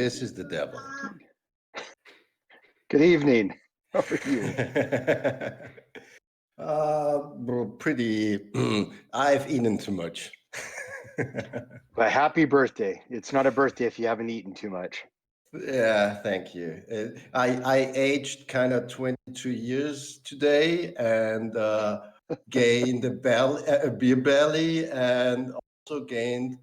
this is the devil. Good evening. How are you? Pretty. I've eaten too much. But happy birthday. It's not a birthday if you haven't eaten too much. Yeah, thank you. I aged kind of 22 years today and gained a beer belly, and also gained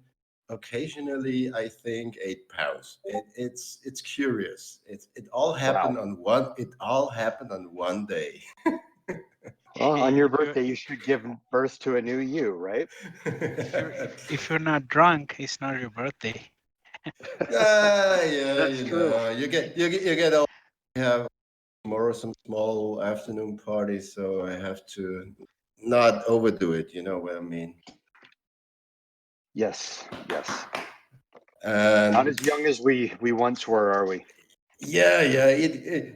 occasionally, I think, 8 pounds. It's curious. It all happened Wow. on one. It all happened on one day. Well, on your birthday, you should give birth to a new you, right? If you're not drunk, it's not your birthday. Yeah, That's true. you get all. You have tomorrow some small afternoon party, so I have to not overdo it. You know what I mean? Yes. And Not as young as we once were, are we? yeah.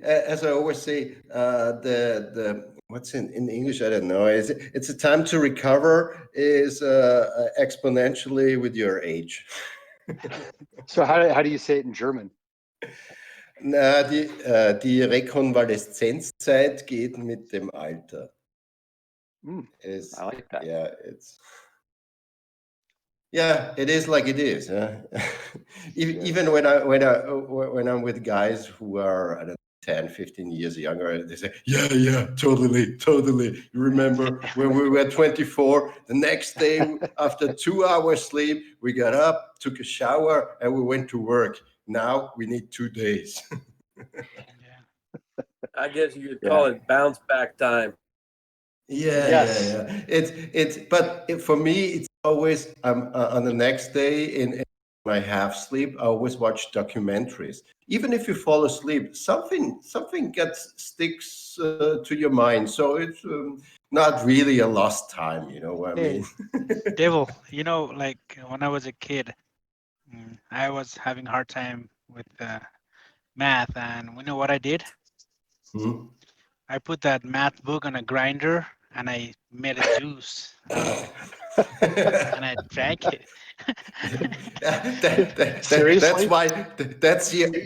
As I always say, the what's in English? I don't know. It's a time to recover is exponentially with your age. So how do you say it in German? Na, die Rekonvaleszenzzeit geht mit dem Alter. I like that. Yeah, it is like it is. Even when I'm with guys who are, I don't know, 10, 15 years younger, they say, yeah, totally. You remember when we were 24, the next day after 2 hours sleep, we got up, took a shower, and we went to work. Now we need 2 days. I guess you could call it bounce back time. Yeah. But for me, it's always on the next day in my half sleep. I always watch documentaries. Even if you fall asleep, something sticks to your mind. So it's not really a lost time. You know what I mean? Devil, like when I was a kid, I was having a hard time with math, and you know what I did? I put that math book on a grinder and I made a juice and I drank it. Seriously? That's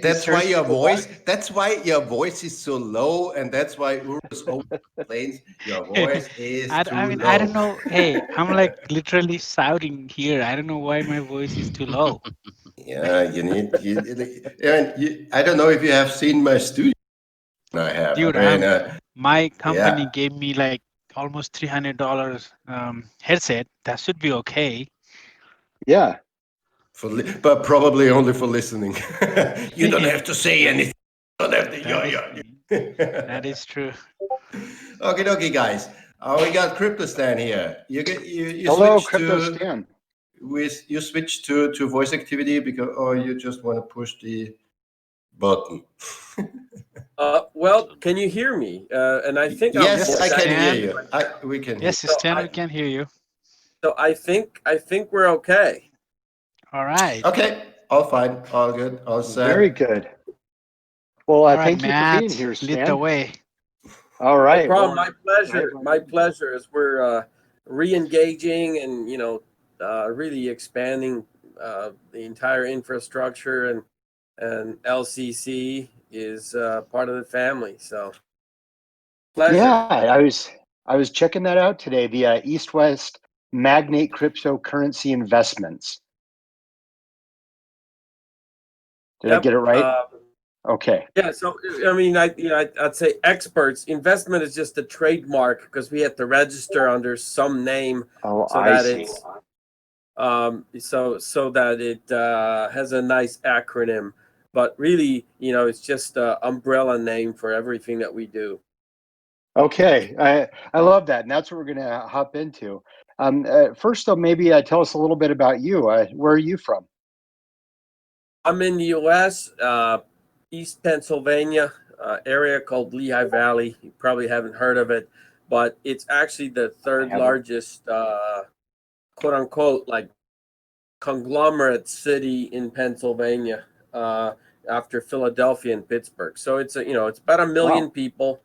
why your voice is so low, and that's why Urus always complains your voice is too low. I don't know. Hey, I'm like literally shouting here. I don't know why my voice is too low. Yeah, I don't know if you have seen my studio. I have. Dude, my company gave me like almost $300 headset. That should be okay. Yeah. But probably only for listening. You don't have to say anything. You don't have to, That is true. Okay, guys. We got CryptoStan here. You Hello, switch CryptoStan. You switch to voice activity or you just want to push the button. Well, can you hear me? And I think yes, I can hear you. We can. Yes, Stan, we can hear you. So I think we're okay. All right. Okay, all fine, all good, all set. Very good. Well, thank you for being here, Stan. Lead the way. All right. No problem. My pleasure. My pleasure. As we're re-engaging and really expanding the entire infrastructure, and LCC is part of the family. So pleasure. Yeah, I was checking that out today. The East-West MAGNATE cryptocurrency investments. Did I get it right? Okay. Yeah. So I mean, I'd say experts. Investment is just a trademark because we have to register under some name so that it has a nice acronym. But really, it's just an umbrella name for everything that we do. Okay, I love that, and that's what we're going to hop into. First, though, maybe tell us a little bit about you. Where are you from? I'm in the U.S., East Pennsylvania area called Lehigh Valley. You probably haven't heard of it, but it's actually the third largest, quote unquote, like conglomerate city in Pennsylvania after Philadelphia and Pittsburgh. So it's it's about 1 million people.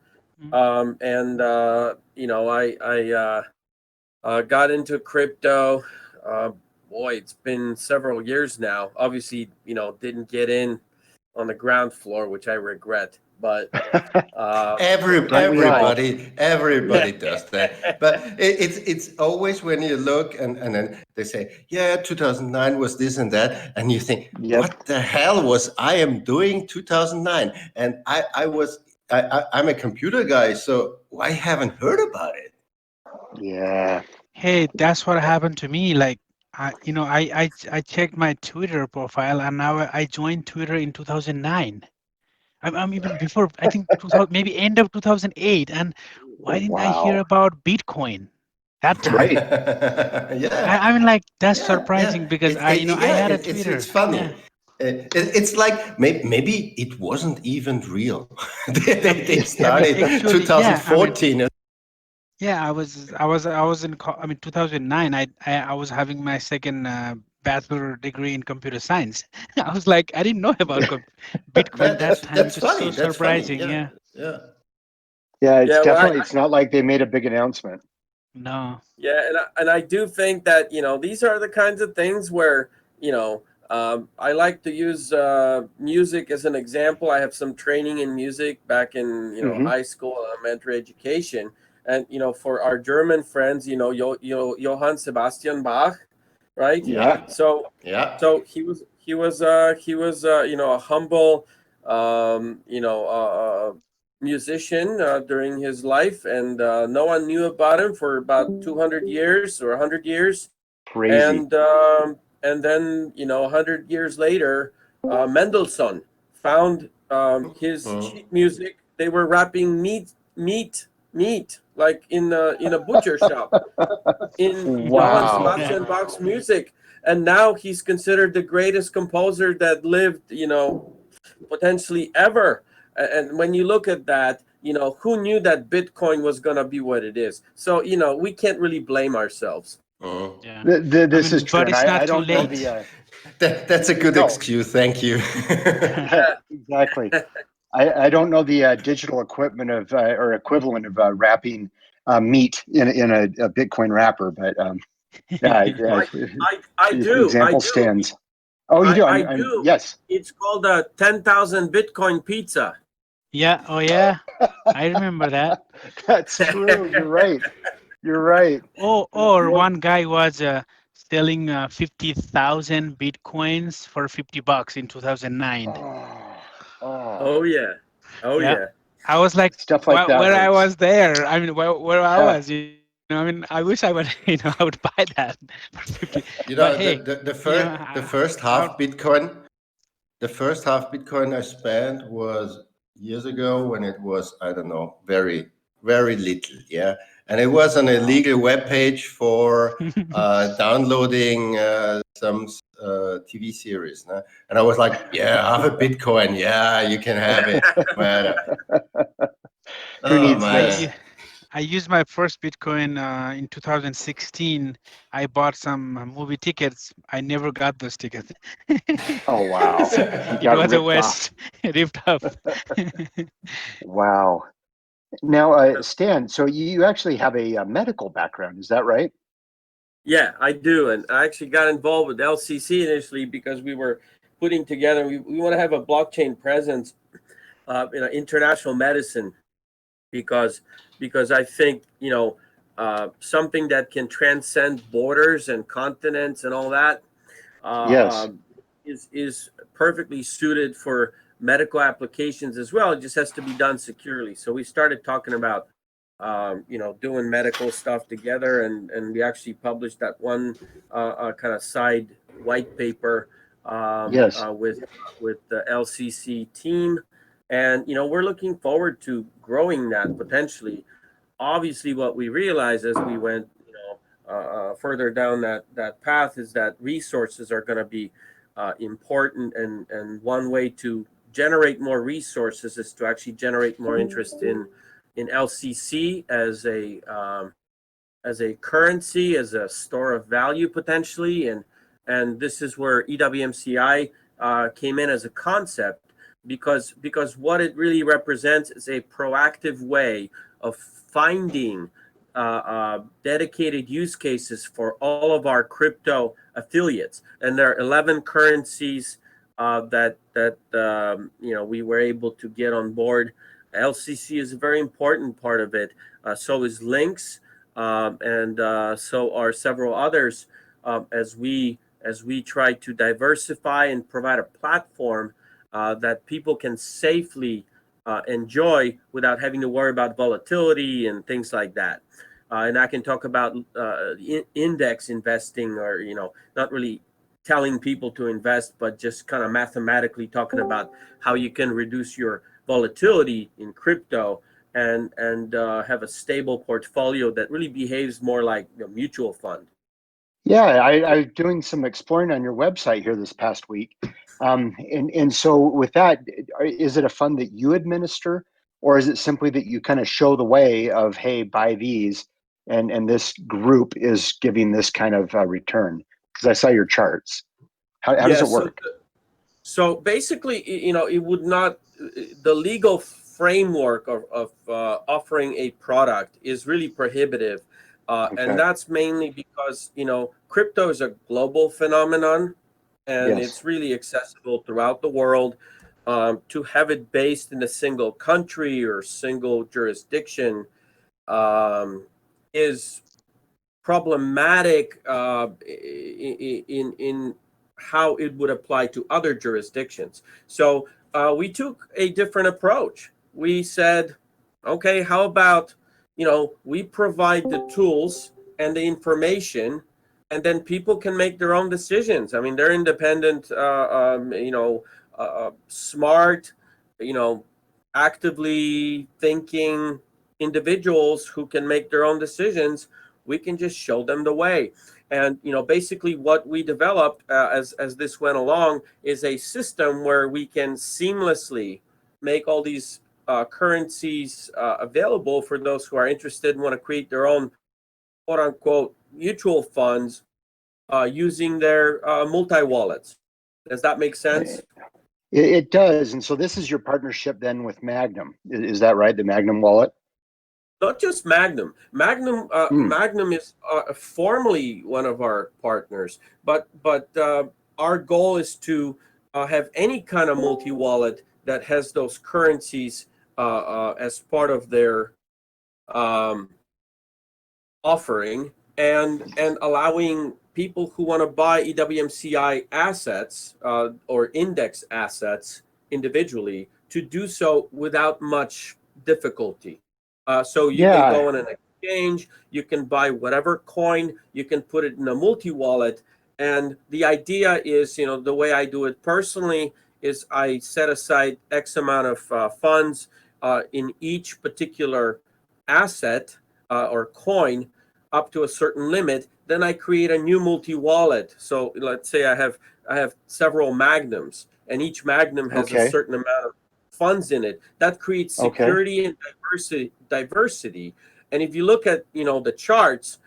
I got into crypto. Boy, it's been several years now. Obviously, didn't get in on the ground floor, which I regret. But everybody does that. But it's always when you look and then they say, yeah, 2009 was this and that, and you think, what the hell was I am doing 2009? And I'm a computer guy, so I haven't heard about it. Yeah. Hey, that's what happened to me. Like, I checked my Twitter profile, and now I joined Twitter in 2009. I'm even before, I think 2000, maybe end of 2008. And why didn't I hear about Bitcoin that time? Right. Yeah. I mean, like, that's surprising because I had a Twitter. It's funny. Yeah. It's like maybe it wasn't even real. They started actually, 2014. Yeah, I was in 2009. I was having my second bachelor degree in computer science. I was like, I didn't know about Bitcoin that time. That's Which is funny. so That's surprising. funny. Yeah. Yeah, it's well, definitely. It's not like they made a big announcement. No. Yeah, and I do think that these are the kinds of things where I like to use music as an example. I have some training in music back in high school, elementary education, and for our German friends, Johann Sebastian Bach, right? Yeah. So he was a humble musician during his life, and no one knew about him for about 200 years or 100 years. Crazy. And then 100 years later, Mendelssohn found his sheet music. They were wrapping meat like in a butcher shop in Johann Sebastian Bach's music, and now he's considered the greatest composer that lived potentially ever. And when you look at that, who knew that Bitcoin was going to be what it is? So we can't really blame ourselves. Yeah. This is true. But it's not I too don't know late. That's a good excuse. Thank you. Yeah, exactly. I don't know the digital equipment of or equivalent of wrapping meat in a Bitcoin wrapper, but I do. Example stands. Oh, you do? I do. Yes. It's called a 10,000 Bitcoin pizza. Yeah. Oh, yeah. I remember that. That's true. You're right. You're right. Oh, or one guy was selling 50,000 Bitcoins for $50 in 2009. Oh yeah. Oh yeah. I was like, stuff like that. Where I was there. I mean, where I was. I mean, I wish I would. I would buy that for 50. But hey, the first half Bitcoin. The first half Bitcoin I spent was years ago when it was, I don't know, very, very little. Yeah. And it was an illegal web page for downloading some TV series. No? And I was like, yeah, I have a Bitcoin. Yeah, you can have it. Who needs this? I used my first Bitcoin in 2016. I bought some movie tickets. I never got those tickets. Oh, wow. So it was a waste. Ripped off. Wow. Now, Stan, so you actually have a medical background, is that right? Yeah, I do. And I actually got involved with LCC initially because we were putting together, we want to have a blockchain presence in international medicine because I think, something that can transcend borders and continents and all that is perfectly suited for medical applications as well. It just has to be done securely. So we started talking about doing medical stuff together, and we actually published that one kind of side white paper with the LCC team, and we're looking forward to growing that potentially. Obviously, what we realized as we went further down that path is that resources are going to be important, and one way to generate more resources is to actually generate more interest in LCC as a currency, as a store of value potentially, and this is where EWMCI came in as a concept because what it really represents is a proactive way of finding dedicated use cases for all of our crypto affiliates, and there are 11 currencies we were able to get on board. LCC is a very important part of it. So is links, and so are several others, as we try to diversify and provide a platform that people can safely enjoy without having to worry about volatility and things like that. And I can talk about index investing, or not really telling people to invest, but just kind of mathematically talking about how you can reduce your volatility in crypto and have a stable portfolio that really behaves more like a mutual fund. Yeah, I was doing some exploring on your website here this past week. And so with that, is it a fund that you administer, or is it simply that you kind of show the way of, hey, buy these, and this group is giving this kind of return? Because I saw your charts. How does it work? So basically, it would not, the legal framework of offering a product is really prohibitive. And that's mainly because, crypto is a global phenomenon, and it's really accessible throughout the world. To have it based in a single country or single jurisdiction is problematic in how it would apply to other jurisdictions. So we took a different approach. We said, okay, how about, we provide the tools and the information, and then people can make their own decisions. I mean, they're independent, smart, actively thinking individuals who can make their own decisions. We can just show them the way. And basically what we developed as this went along is a system where we can seamlessly make all these currencies available for those who are interested and want to create their own quote unquote mutual funds using their multi-wallets. Does that make sense? It does. And so this is your partnership then with Magnum. Is that right? The Magnum wallet? Not just Magnum. Magnum is formally one of our partners, but our goal is to have any kind of multi-wallet that has those currencies as part of their offering, and allowing people who want to buy EWMCI assets or index assets individually to do so without much difficulty. So you can go on an exchange, you can buy whatever coin, you can put it in a multi-wallet. And the idea is, the way I do it personally is I set aside X amount of funds in each particular asset or coin up to a certain limit. Then I create a new multi-wallet. So let's say I have several Magnums, and each Magnum has a certain amount of funds in it. That creates security and diversity. And if you look at the charts,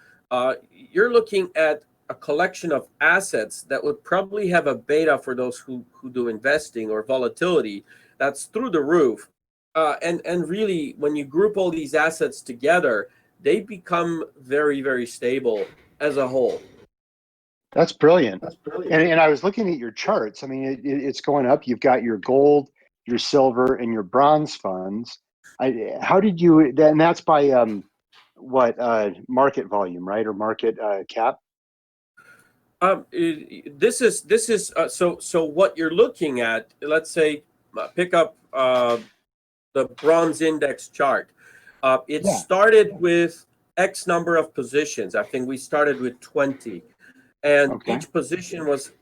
you're looking at a collection of assets that would probably have a beta for those who do investing or volatility that's through the roof. And really, when you group all these assets together, they become very, very stable as a whole. That's brilliant. And I was looking at your charts. I mean, it's going up. You've got your gold, your silver, and your bronze funds. How did you? And that's by market volume, right, or market cap? This is so what you're looking at. Let's say pick up the bronze index chart. It started with X number of positions. I think we started with 20. And each position was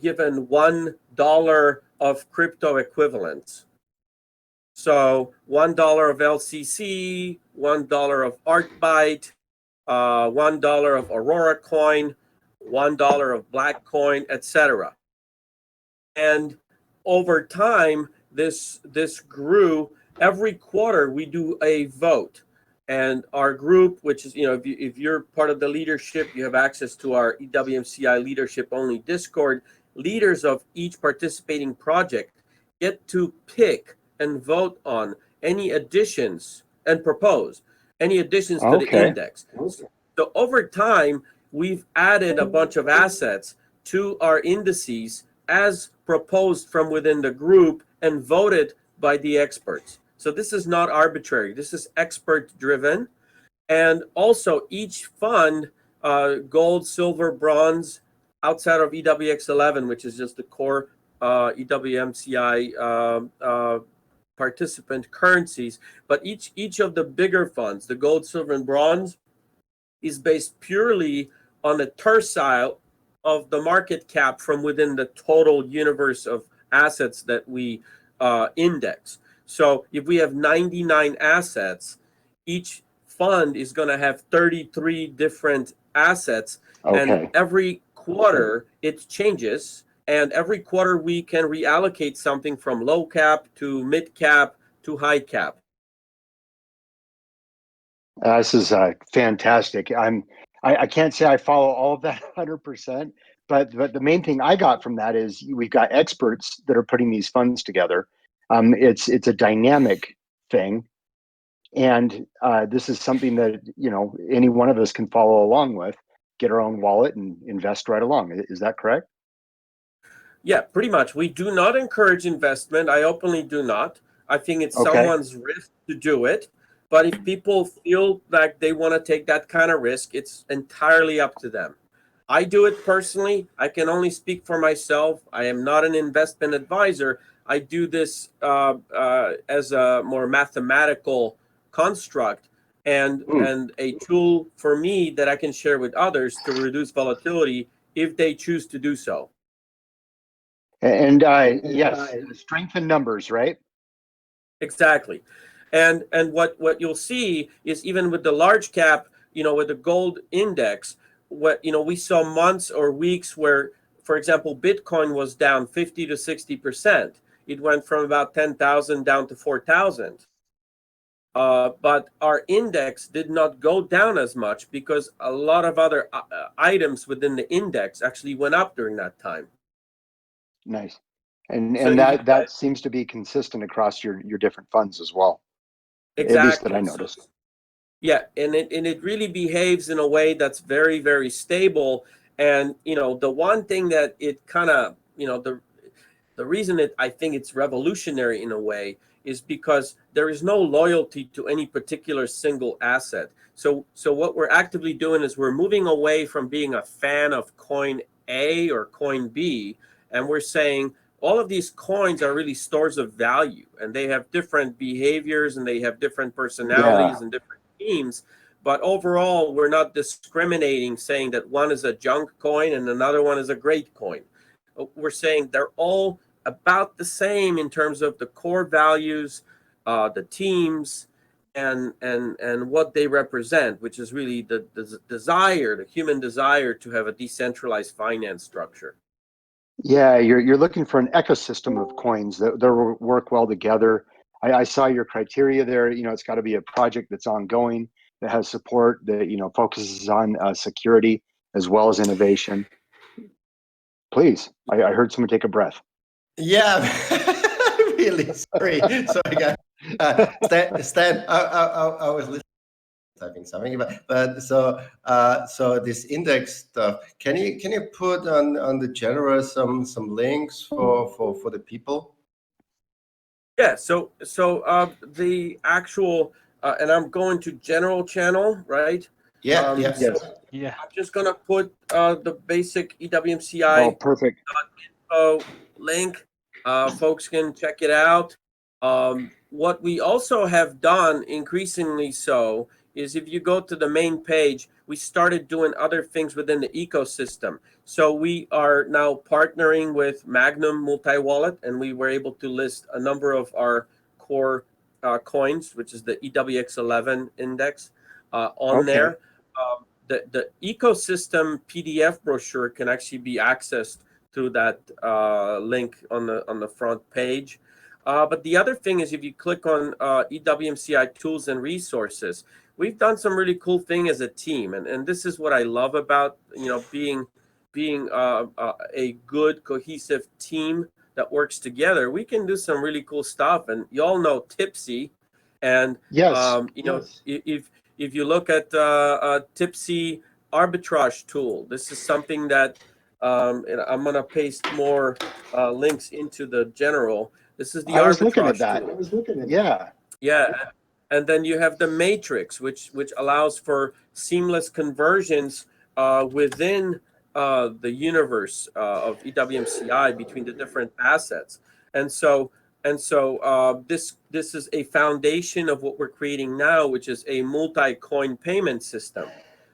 given $1 of crypto equivalents. So $1 of LCC, $1 of ArcByte, $1 of Aurora coin, $1 of Black coin, etc. And over time, this grew. Every quarter, we do a vote. And our group, which is, if you're part of the leadership, you have access to our EWMCI leadership only Discord. Leaders of each participating project get to pick and vote on any additions and propose any additions to the index. So over time, we've added a bunch of assets to our indices as proposed from within the group and voted by the experts. So this is not arbitrary. This is expert driven. And also each fund, gold, silver, bronze, outside of EWX11, which is just the core EWMCI participant currencies, but each of the bigger funds, the gold, silver, and bronze, is based purely on the tercile of the market cap from within the total universe of assets that we index. So if we have 99 assets, each fund is going to have 33 different assets, and every quarter it changes, and every quarter we can reallocate something from low cap to mid cap to high cap. This is fantastic. I can't say I follow all of that 100%, but the main thing I got from that is we've got experts that are putting these funds together. It's a dynamic thing, and this is something that any one of us can follow along with, get our own wallet and invest right along. Is that correct? Yeah, pretty much. We do not encourage investment. I openly do not. I think it's someone's risk to do it. But if people feel like they want to take that kind of risk, it's entirely up to them. I do it personally. I can only speak for myself. I am not an investment advisor. I do this as a more mathematical construct and a tool for me that I can share with others to reduce volatility if they choose to do so. And yes, strength in numbers, right? Exactly. And what you'll see is even with the large cap, with the gold index, we saw months or weeks where, for example, Bitcoin was down 50 to 60%. It went from about 10,000 down to 4,000. But our index did not go down as much because a lot of other items within the index actually went up during that time. Nice. And that seems to be consistent across your different funds as well. Exactly. At least that I noticed. So, yeah, and it really behaves in a way that's very, very stable. And the one thing that it kind of, the reason I think it's revolutionary in a way is because there is no loyalty to any particular single asset. So what we're actively doing is we're moving away from being a fan of coin A or coin B, and we're saying all of these coins are really stores of value, and they have different behaviors and they have different personalities and different themes. But overall, we're not discriminating, saying that one is a junk coin and another one is a great coin. We're saying they're all about the same in terms of the core values, the teams, and what they represent, which is really the desire, the human desire to have a decentralized finance structure. Yeah, you're looking for an ecosystem of coins that work well together. I saw your criteria there. It's got to be a project that's ongoing, that has support, that focuses on security as well as innovation. Please, I heard someone take a breath. Yeah, really sorry. Sorry, guys. Stan, I was listening. Typing something, but so this index stuff. Can you put on the general some links for the people? Yeah. So the actual and I'm going to general channel, right? Yeah. Yes. So Yeah. I'm just gonna put the basic EWMCI perfect link. Folks can check it out. What we also have done increasingly so is if you go to the main page, we started doing other things within the ecosystem. So we are now partnering with Magnum multi-wallet, and we were able to list a number of our core coins, which is the EWX11 index on there. The ecosystem PDF brochure can actually be accessed through that link on the front page. But the other thing is if you click on EWMCI tools and resources, we've done some really cool thing as a team. And this is what I love about, being a good cohesive team that works together. We can do some really cool stuff. And you all know Tipsy. And, if you look at Tipsy arbitrage tool, this is something that And I'm going to paste more links into the general. This is the I was looking at arbitrage that. tool. Yeah. Yeah, and then you have the matrix, which allows for seamless conversions within the universe of EWMCI between the different assets. And so this is a foundation of what we're creating now, which is a multi-coin payment system,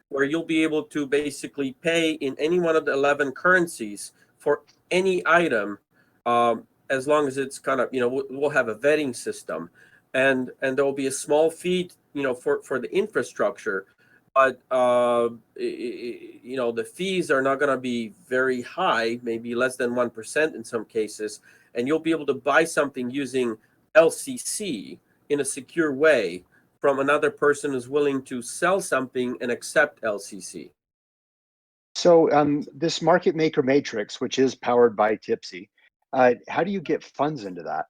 where you'll be able to basically pay in any one of the 11 currencies for any item, as long as it's kind of, we'll have a vetting system, and there will be a small fee, for the infrastructure, but the fees are not going to be very high, maybe less than 1% in some cases, and you'll be able to buy something using LCC in a secure way from another person who's willing to sell something and accept LCC. So this market maker matrix, which is powered by Tipsy, how do you get funds into that?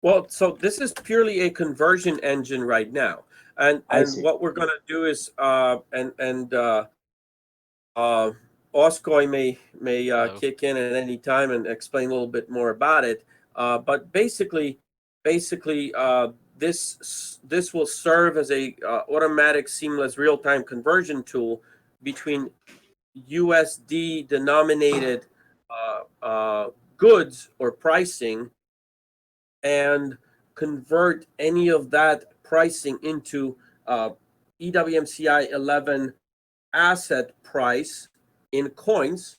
Well, so this is purely a conversion engine right now, and what we're going to do is Oscoy may kick in at any time and explain a little bit more about it. But basically, this will serve as a automatic, seamless, real-time conversion tool between USD denominated goods or pricing, and convert any of that pricing into EWMCI 11 asset price in coins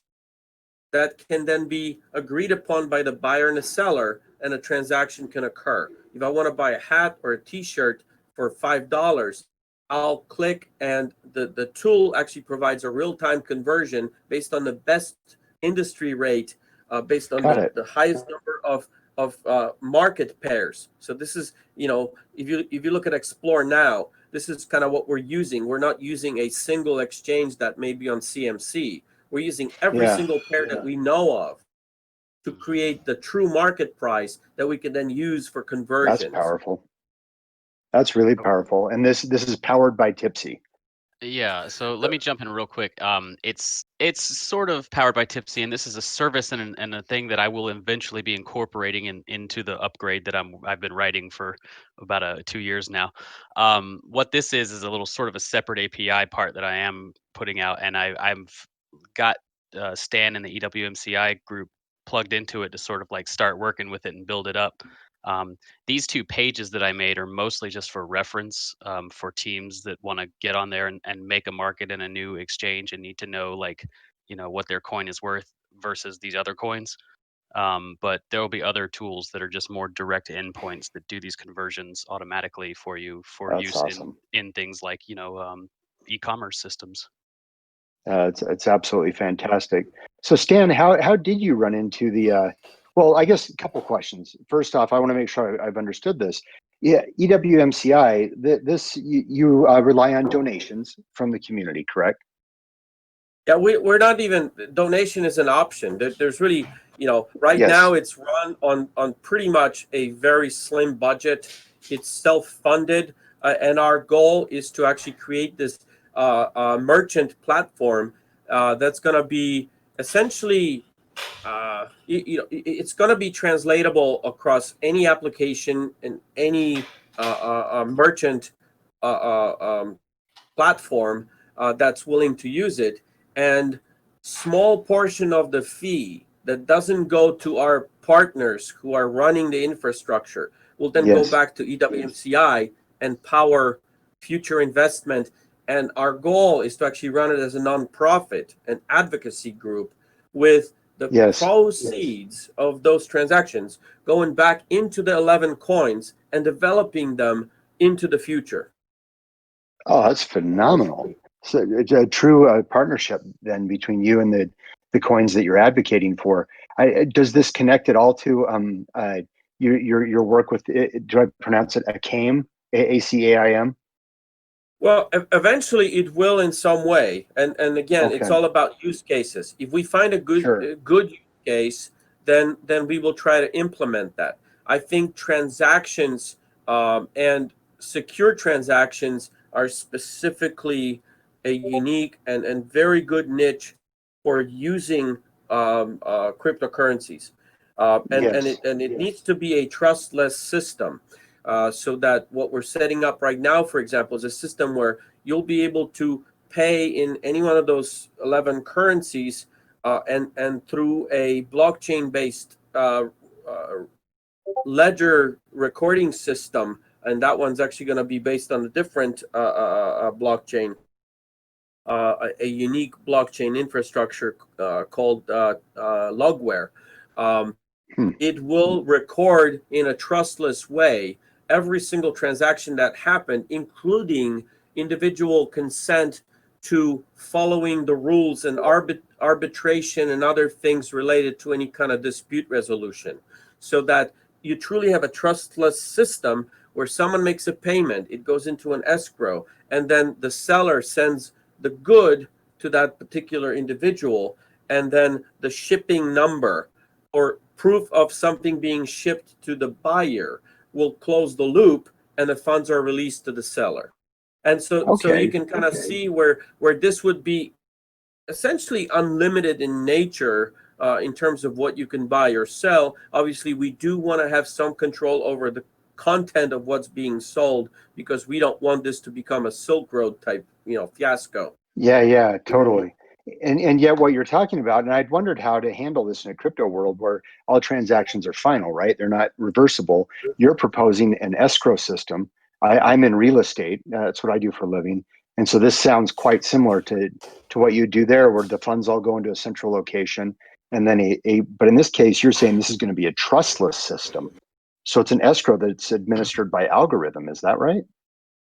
that can then be agreed upon by the buyer and the seller, and a transaction can occur. If I want to buy a hat or a t-shirt for $5, I'll click, and the tool actually provides a real-time conversion based on the best industry rate, based on the highest number of market pairs. So this is, if you look at Explore now, this is kind of what we're using. We're not using a single exchange that may be on CMC. We're using every single pair that we know of to create the true market price that we can then use for conversions. That's powerful. That's really powerful. And this is powered by Tipsy. Yeah, so let me jump in real quick. It's sort of powered by Tipsy, and this is a service and a thing that I will eventually be incorporating into the upgrade that I've been writing for about 2 years now. What this is a little sort of a separate API part that I am putting out, and I've got Stan in the EWMCI group plugged into it to sort of like start working with it and build it up. These 2 pages that I made are mostly just for reference, for teams that want to get on there and make a market in a new exchange and need to know, like, what their coin is worth versus these other coins. But there will be other tools that are just more direct endpoints that do these conversions automatically for you for That's use awesome. in things like, e-commerce systems. It's absolutely fantastic. So Stan, how did you run into the well, I guess a couple questions. First off, I want to make sure I've understood this. Yeah, EWMCI, you rely on donations from the community, correct? Yeah, we're not even, donation is an option. There's really, right now it's run on pretty much a very slim budget. It's self-funded, and our goal is to actually create this merchant platform that's going to be essentially, it's going to be translatable across any application and any merchant platform that's willing to use it. And small portion of the fee that doesn't go to our partners who are running the infrastructure will then go back to EWMCI and power future investment. And our goal is to actually run it as a nonprofit, an advocacy group, with the proceeds of those transactions going back into the 11 coins and developing them into the future. Oh, that's phenomenal. So it's a true partnership then between you and the coins that you're advocating for. Does this connect at all to your work with, do I pronounce it ACAIM, ACAIM? Well, eventually it will in some way. And again, it's all about use cases. If we find a good use case, then we will try to implement that. I think transactions and secure transactions are specifically a unique and very good niche for using cryptocurrencies. And it needs to be a trustless system, so that what we're setting up right now, for example, is a system where you'll be able to pay in any one of those 11 currencies, and through a blockchain-based ledger recording system, and that one's actually going to be based on a different blockchain, a unique blockchain infrastructure called logware. It will record in a trustless way every single transaction that happened, including individual consent to following the rules and arbitration and other things related to any kind of dispute resolution, so that you truly have a trustless system where someone makes a payment, it goes into an escrow, and then the seller sends the good to that particular individual, and then the shipping number or proof of something being shipped to the buyer will close the loop, and the funds are released to the seller. And so you can kind of see where this would be essentially unlimited in nature, in terms of what you can buy or sell. Obviously, we do want to have some control over the content of what's being sold, because we don't want this to become a Silk Road type, fiasco. Yeah, totally. And yet what you're talking about, and I'd wondered how to handle this in a crypto world where all transactions are final, right? They're not reversible. You're proposing an escrow system. I'm in real estate. That's what I do for a living. And so this sounds quite similar to what you do there, where the funds all go into a central location. And then but in this case, you're saying this is going to be a trustless system. So it's an escrow that's administered by algorithm. Is that right?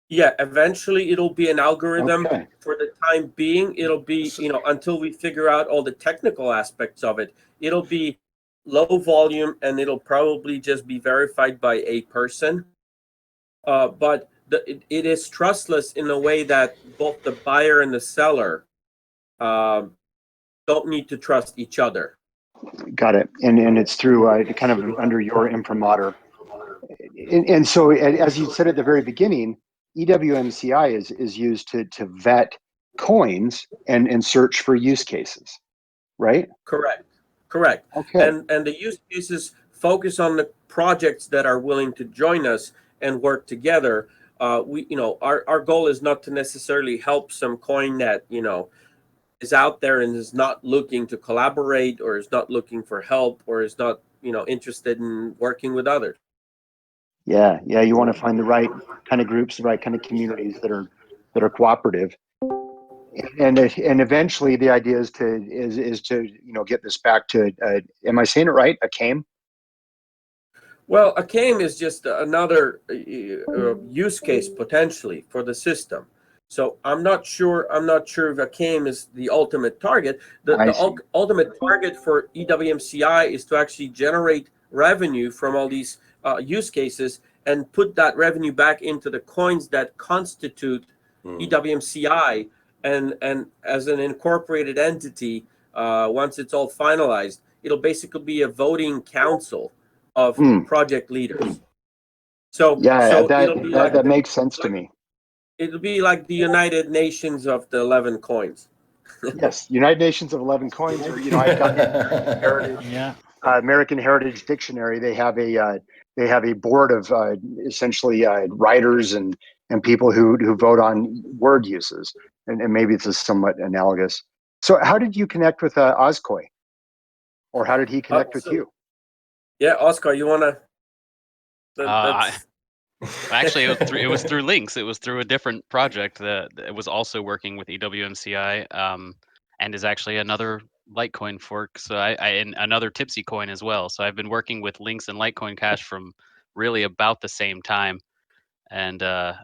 Yeah, eventually it'll be an algorithm. Okay. For the time being, it'll be, until we figure out all the technical aspects of it, it'll be low volume, and it'll probably just be verified by a person. But it is trustless in a way that both the buyer and the seller don't need to trust each other. Got it. And it's through kind of under your imprimatur. And so, as you said at the very beginning, EWMCI is used to vet coins and search for use cases, right? Correct. Okay. And the use cases focus on the projects that are willing to join us and work together. Our goal is not to necessarily help some coin that is out there and is not looking to collaborate, or is not looking for help, or is not interested in working with others. Yeah. You want to find the right kind of groups, the right kind of communities that are cooperative. And eventually, the idea is to get this back to. Am I saying it right? A CAIM? Well, a CAIM is just another use case potentially for the system. So I'm not sure if a CAIM is the ultimate target. The ultimate target for EWMCI is to actually generate revenue from all these use cases, and put that revenue back into the coins that constitute EWMCI, and as an incorporated entity, once it's all finalized, it'll basically be a voting council of project leaders. So that makes sense to me. It'll be like the United Nations of the 11 coins. Yes, United Nations of 11 coins, or I've done American Heritage Dictionary. They have a board of essentially writers and people who vote on word uses, and maybe it's somewhat analogous. So how did you connect with Ozkoi, or how did he connect with you? Yeah, Oscar, you want to? Actually, it was through links. It was through a different project that was also working with EWMCI, and is actually another Litecoin fork. So and another Tipsy coin as well. So I've been working with links and Litecoincash from really about the same time. And I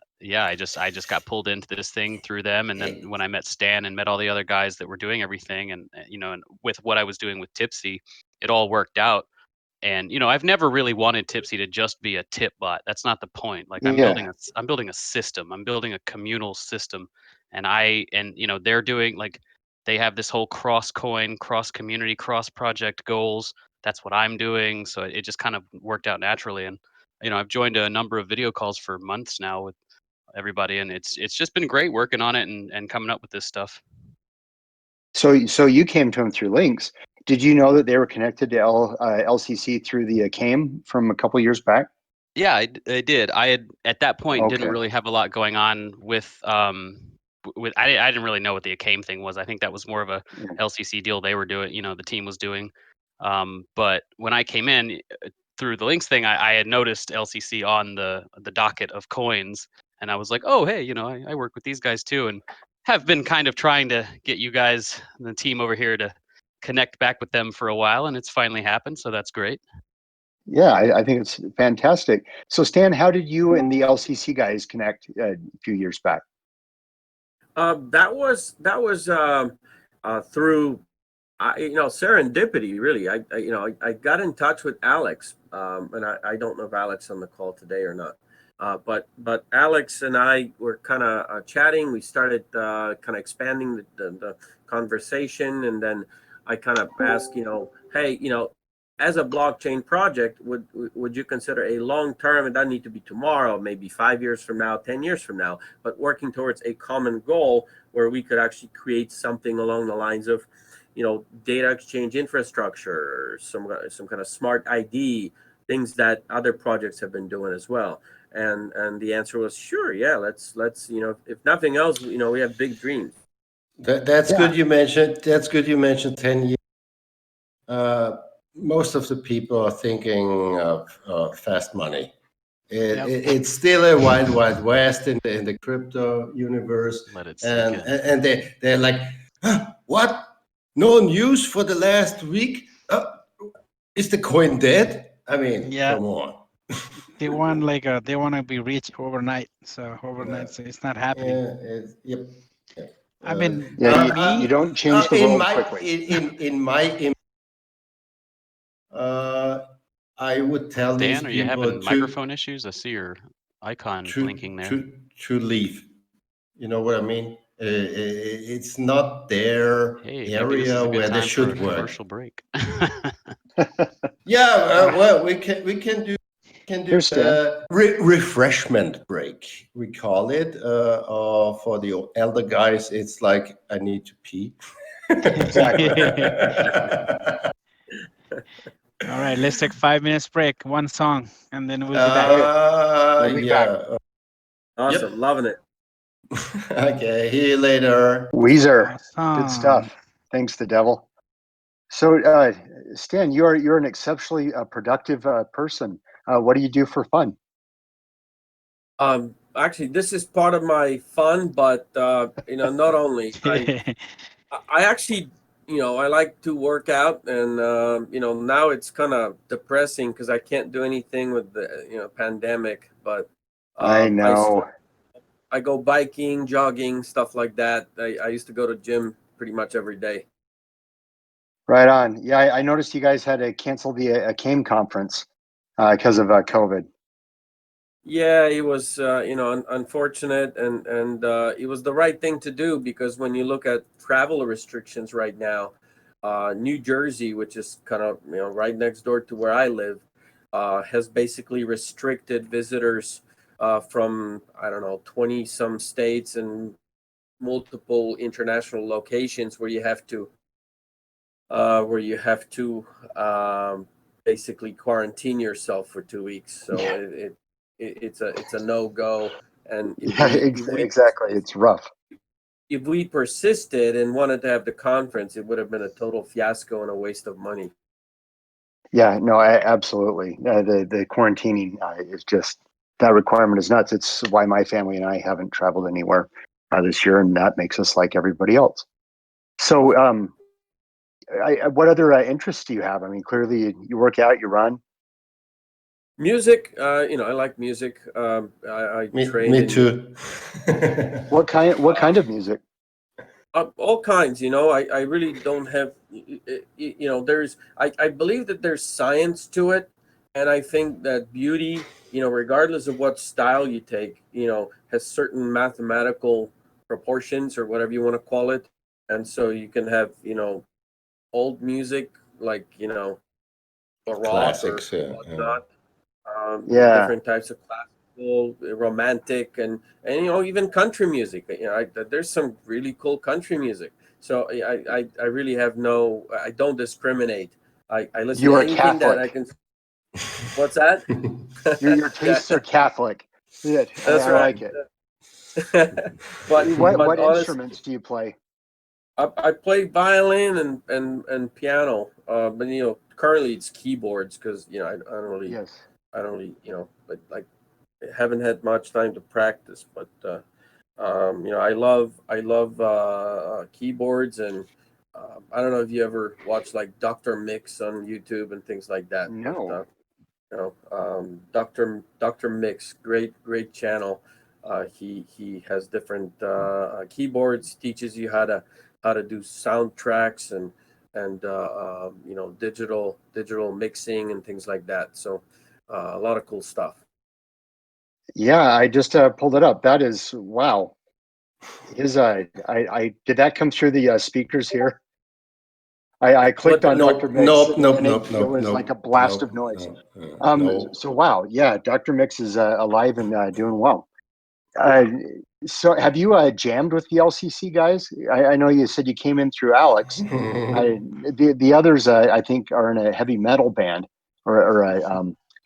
just got pulled into this thing through them. And then when I met Stan and met all the other guys that were doing everything, and and with what I was doing with Tipsy, it all worked out. And I've never really wanted Tipsy to just be a tip bot. That's not the point. Like I'm building a system. I'm building a communal system, and they're doing, like, they have this whole cross coin, cross community, cross project goals. That's what I'm doing. So it just kind of worked out naturally. And I've joined a number of video calls for months now with everybody, and it's just been great working on it and coming up with this stuff. So you came to them through links. Did you know that they were connected to LCC through the CAIM from a couple years back? Yeah, I did. I had at that point didn't Okay. really have a lot going on with I didn't really know what the ACAIM thing was. I think that was more of a Yeah. LCC deal they were doing, the team was doing. But when I came in through the links thing, I had noticed LCC on the docket of coins, and I was like, oh hey, I work with these guys too, and have been kind of trying to get you guys, the team over here, to connect back with them for a while, and it's finally happened. So that's great. Yeah, I think it's fantastic. So Stan, how did you and the LCC guys connect a few years back? That was through serendipity, really. I got in touch with Alex, and I don't know if Alex on the call today or not. But Alex and I were kind of chatting. We started kind of expanding the conversation, and then I kind of asked, hey, as a blockchain project, would you consider a long term? It doesn't need to be tomorrow, maybe 5 years from now, 10 years from now, but working towards a common goal where we could actually create something along the lines of, data exchange infrastructure, some kind of smart ID, things that other projects have been doing as well. And the answer was sure, yeah, let's if nothing else, we have big dreams. That's good you mentioned. That's good you mentioned 10 years. Most of the people are thinking of fast money. It's still a wild, wild west in the crypto universe. Let it sink in. And they're like, huh, what? No news for the last week? Is the coin dead? I mean, come on. They want they want to be rich overnight. So overnight, so it's not happening. Yep. I mean, you don't change the world quickly. In my I would tell these Dan, are people you having microphone issues? I see your icon blinking there. To leave. You know what I mean? It's not their area where they should work. Commercial break. Yeah, well, we can do refreshment break. We call it. For the elder guys, it's like I need to pee. Exactly. All right, let's take 5 minutes break, one song, and then we'll be back. We'll be back. Awesome, Yep. loving it. Okay, see you later. Weezer, Awesome. good stuff. Thanks, the devil. So, Stan, you're an exceptionally productive person. What do you do for fun? Actually, this is part of my fun, but not only. I actually, I like to work out, and now it's kind of depressing because I can't do anything with the pandemic. But I know. I go biking, jogging, stuff like that. I used to go to gym pretty much every day. Right on. Yeah, I noticed you guys had to cancel the CAIM conference because of COVID. Yeah, it was unfortunate, and it was the right thing to do, because when you look at travel restrictions right now, New Jersey, which is kind of right next door to where I live, has basically restricted visitors from 20 some states and multiple international locations where you have to basically quarantine yourself for 2 weeks. So it's a no-go. And exactly, it's rough. If we persisted and wanted to have the conference, it would have been a total fiasco and a waste of money. Yeah, no, absolutely. The quarantining is just, that requirement is nuts. It's why my family and I haven't traveled anywhere this year, and that makes us like everybody else. So, what other interests do you have? I mean, clearly you work out, you run. Music, I like music. I train. Me too. What kind of music? All kinds. I really don't have. I believe that there's science to it, and I think that beauty, regardless of what style you take, has certain mathematical proportions, or whatever you want to call it. And so you can have, old music like, baroque Classics, or whatnot. Different types of classical, romantic, and even country music. There's some really cool country music. So I really have I don't discriminate. I listen You to are anything that I Catholic. can. What's that? Your tastes are Catholic. Good. That's I right. like it. but What honestly, instruments do you play? I play violin and piano. But currently it's keyboards because I Yes. don't really but like haven't had much time to practice. But I love keyboards, and I don't know if you ever watch like Dr. Mix on YouTube and things like that. No. But Dr. Mix, great channel. He has different keyboards. Teaches you how to do soundtracks and digital mixing and things like that. So a lot of cool stuff. Yeah, I just pulled it up. That is wow. His I did that come through the speakers here? I clicked on Nope, Dr. Mix nope, nope, and nope, it nope, was like a nope, blast nope, of noise. no. So wow, yeah, Dr. Mix is alive and doing well. So have you jammed with the LCC guys? I know you said you came in through Alex. The others I think are in a heavy metal band or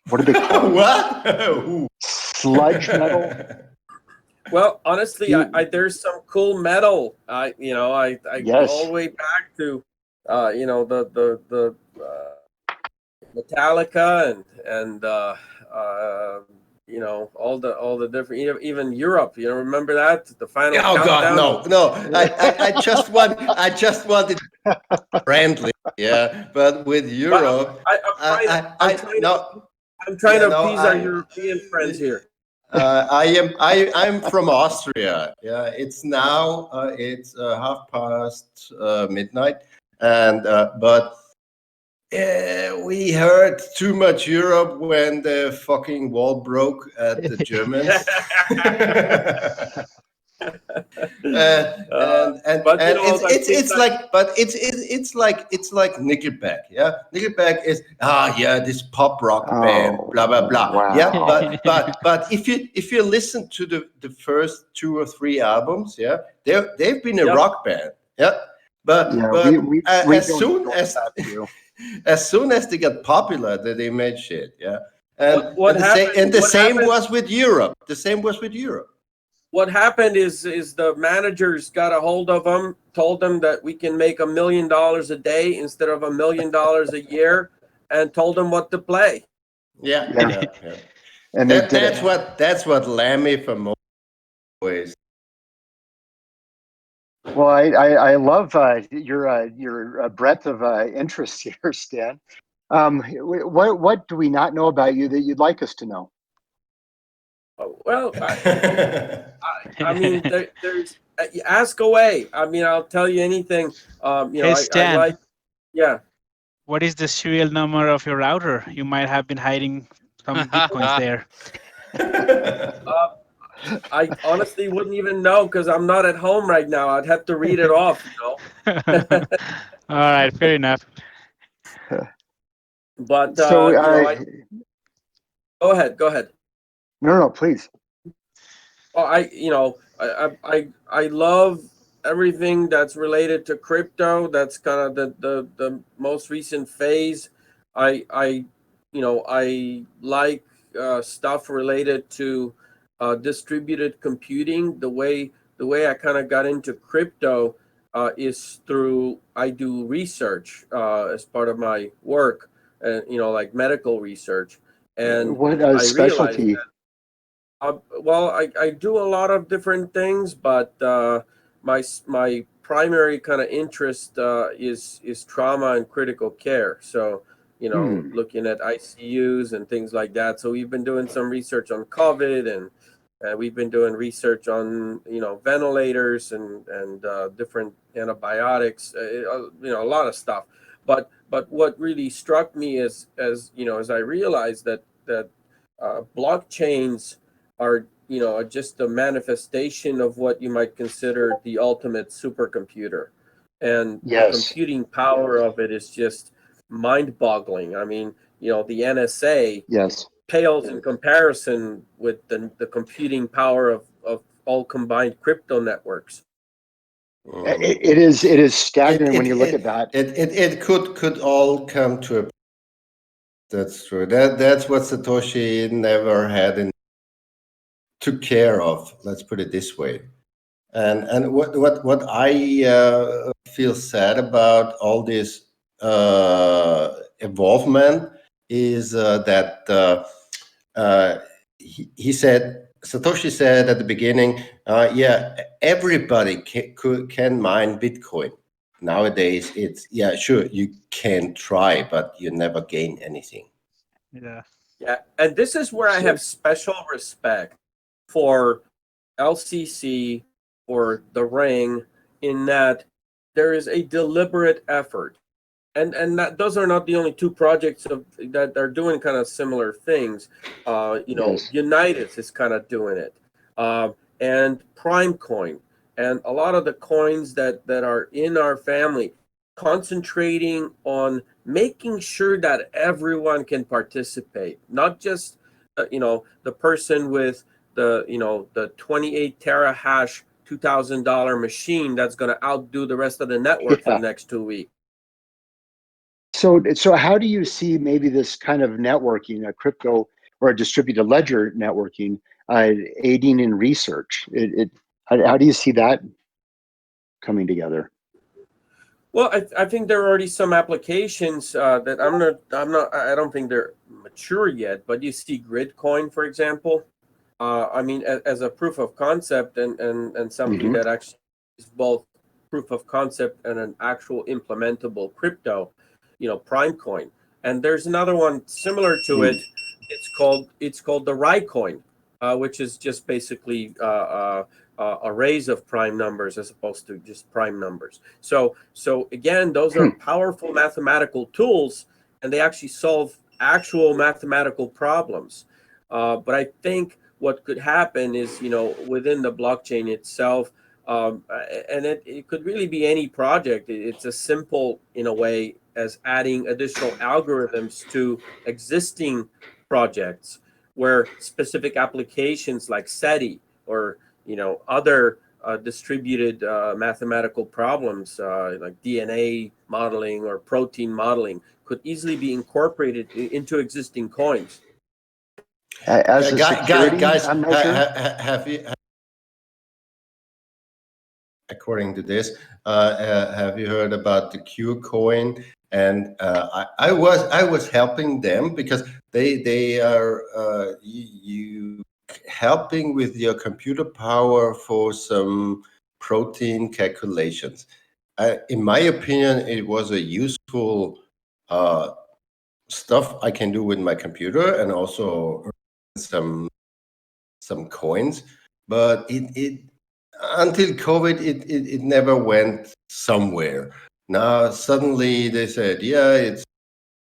what do they call it? What? Sludge metal. Well, honestly, there's some cool metal. I go all Yes. the way back to the Metallica and all the different, even Europe. Remember that the final Oh God, countdown? no. I just wanted friendly, yeah. But with But Europe, I'm trying to appease our I European friends here. I'm from Austria. Yeah, it's now it's midnight, and but we heard too much Europe when the fucking wall broke at the Germans. But it's like Nickelback, yeah. Nickelback is this pop rock band, Oh, blah blah blah, yeah. wow. But if you listen to the first 2 or 3 albums, yeah, they've been a rock band, yeah. But Yeah, but we as don't soon endorse that view. as soon as they got popular, they made shit, yeah. And what happened? the same was with Europe. The same was with Europe. What happened is the managers got a hold of them, told them that we can make $1 million a day instead of $1 million a year, and told them what to play. Yeah. And That's what Lammy from always. Well, I love your breadth of interest here, Stan. What do we not know about you that you'd like us to know? Well, I mean, there's ask away. I mean, I'll tell you anything. Hey, I Stan, like, yeah. what is the serial number of your router? You might have been hiding some bitcoins there. I honestly wouldn't even know because I'm not at home right now. I'd have to read it off, All right, fair enough. But So go ahead. No, please. Well, I love everything that's related to crypto. That's kind of the most recent phase. I like stuff related to distributed computing. The way I kind of got into crypto is through I do research as part of my work, and like medical research, and What I realized specialty? that. Well, I do a lot of different things, but my primary kind of interest is trauma and critical care. So, looking at ICUs and things like that. So we've been doing some research on COVID, and we've been doing research on ventilators and different antibiotics. A lot of stuff. But what really struck me is as I realized that blockchains are just a manifestation of what you might consider the ultimate supercomputer, and the Yes. computing power of it is just mind-boggling. I mean, the NSA Yes. pales in comparison with the computing power of all combined crypto networks. It is staggering when you look at that. It could all come to a. That's true. That's what Satoshi never had and took care of. Let's put it this way. And what I feel sad about all this involvement is that he said, Satoshi said at the beginning, yeah, everybody can mine Bitcoin. Nowadays, it's, yeah, sure, you can try, but you never gain anything. Yeah. Yeah, and this is where I have special respect for LCC or the Ring, in that there is a deliberate effort, and those are not the only two projects that are doing kind of similar things. Yes. United is kind of doing it, and Prime Coin, and a lot of the coins that are in our family, concentrating on making sure that everyone can participate, not just the person with the 28 terahash $2,000 machine that's going to outdo the rest of the network for the next 2 weeks. So how do you see maybe this kind of networking, a crypto or a distributed ledger networking, aiding in research? How do you see that coming together? Well, I think there are already some applications that I don't think they're mature yet, but you see Gridcoin, for example. I mean, as a proof of concept and something that actually is both proof of concept and an actual implementable crypto, Prime Coin. And there's another one similar to it. It's called the Litecoin, which is just basically arrays of prime numbers as opposed to just prime numbers. So again, those are powerful mathematical tools, and they actually solve actual mathematical problems. But I think what could happen is, within the blockchain itself, and it could really be any project. It's as simple in a way as adding additional algorithms to existing projects, where specific applications like SETI or other distributed mathematical problems like DNA modeling or protein modeling could easily be incorporated into existing coins. As a security guys, measure? have you, according to this, have you heard about the Q coin? And I was helping them because they are you helping with your computer power for some protein calculations. In my opinion, it was a useful stuff I can do with my computer, and also earn some coins. But it until COVID, it never went somewhere. Now suddenly they said, yeah, it's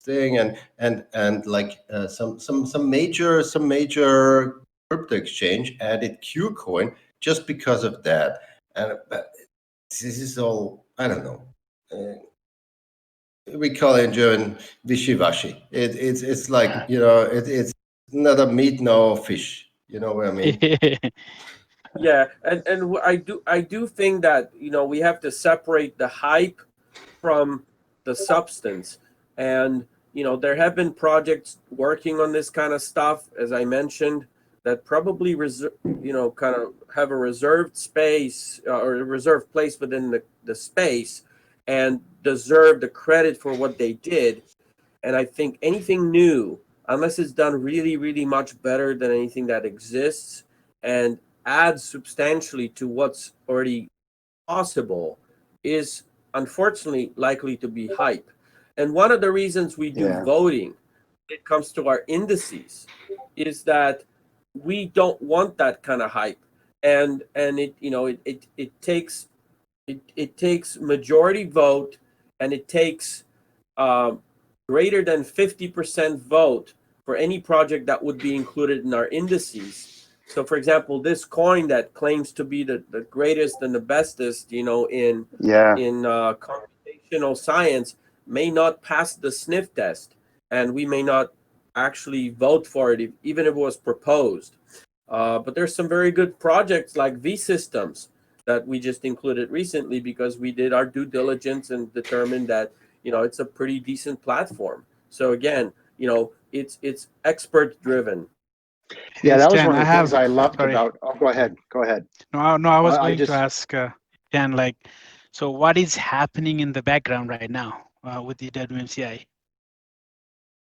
thing, and like some major crypto exchange added Q coin just because of that. And this is all, I don't know. We call it in German wishy-washy. It's like, it's not a meat, no fish. You know what I mean? Yeah, and I do think that we have to separate the hype from the substance, and there have been projects working on this kind of stuff, as I mentioned, that probably kind of have a reserved space or a reserved place within the space, and deserve the credit for what they did. And I think anything new, unless it's done really, really much better than anything that exists and adds substantially to what's already possible, is unfortunately likely to be hype. And one of the reasons we do voting when it comes to our indices is that we don't want that kind of hype. And it takes majority vote, and it takes greater than 50% vote for any project that would be included in our indices. So, for example, this coin that claims to be the greatest and the bestest, in computational science, may not pass the sniff test, and we may not actually vote for it, even if it was proposed. But there's some very good projects like V Systems that we just included recently because we did our due diligence and determined that, you know, it's a pretty decent platform. So again, you know, it's expert driven. Yeah, that was Stan, one of I the have, things I loved sorry. about. Oh, go ahead. Go ahead. No, I was I going to just ask Stan, like, so what is happening in the background right now with the EWMCI?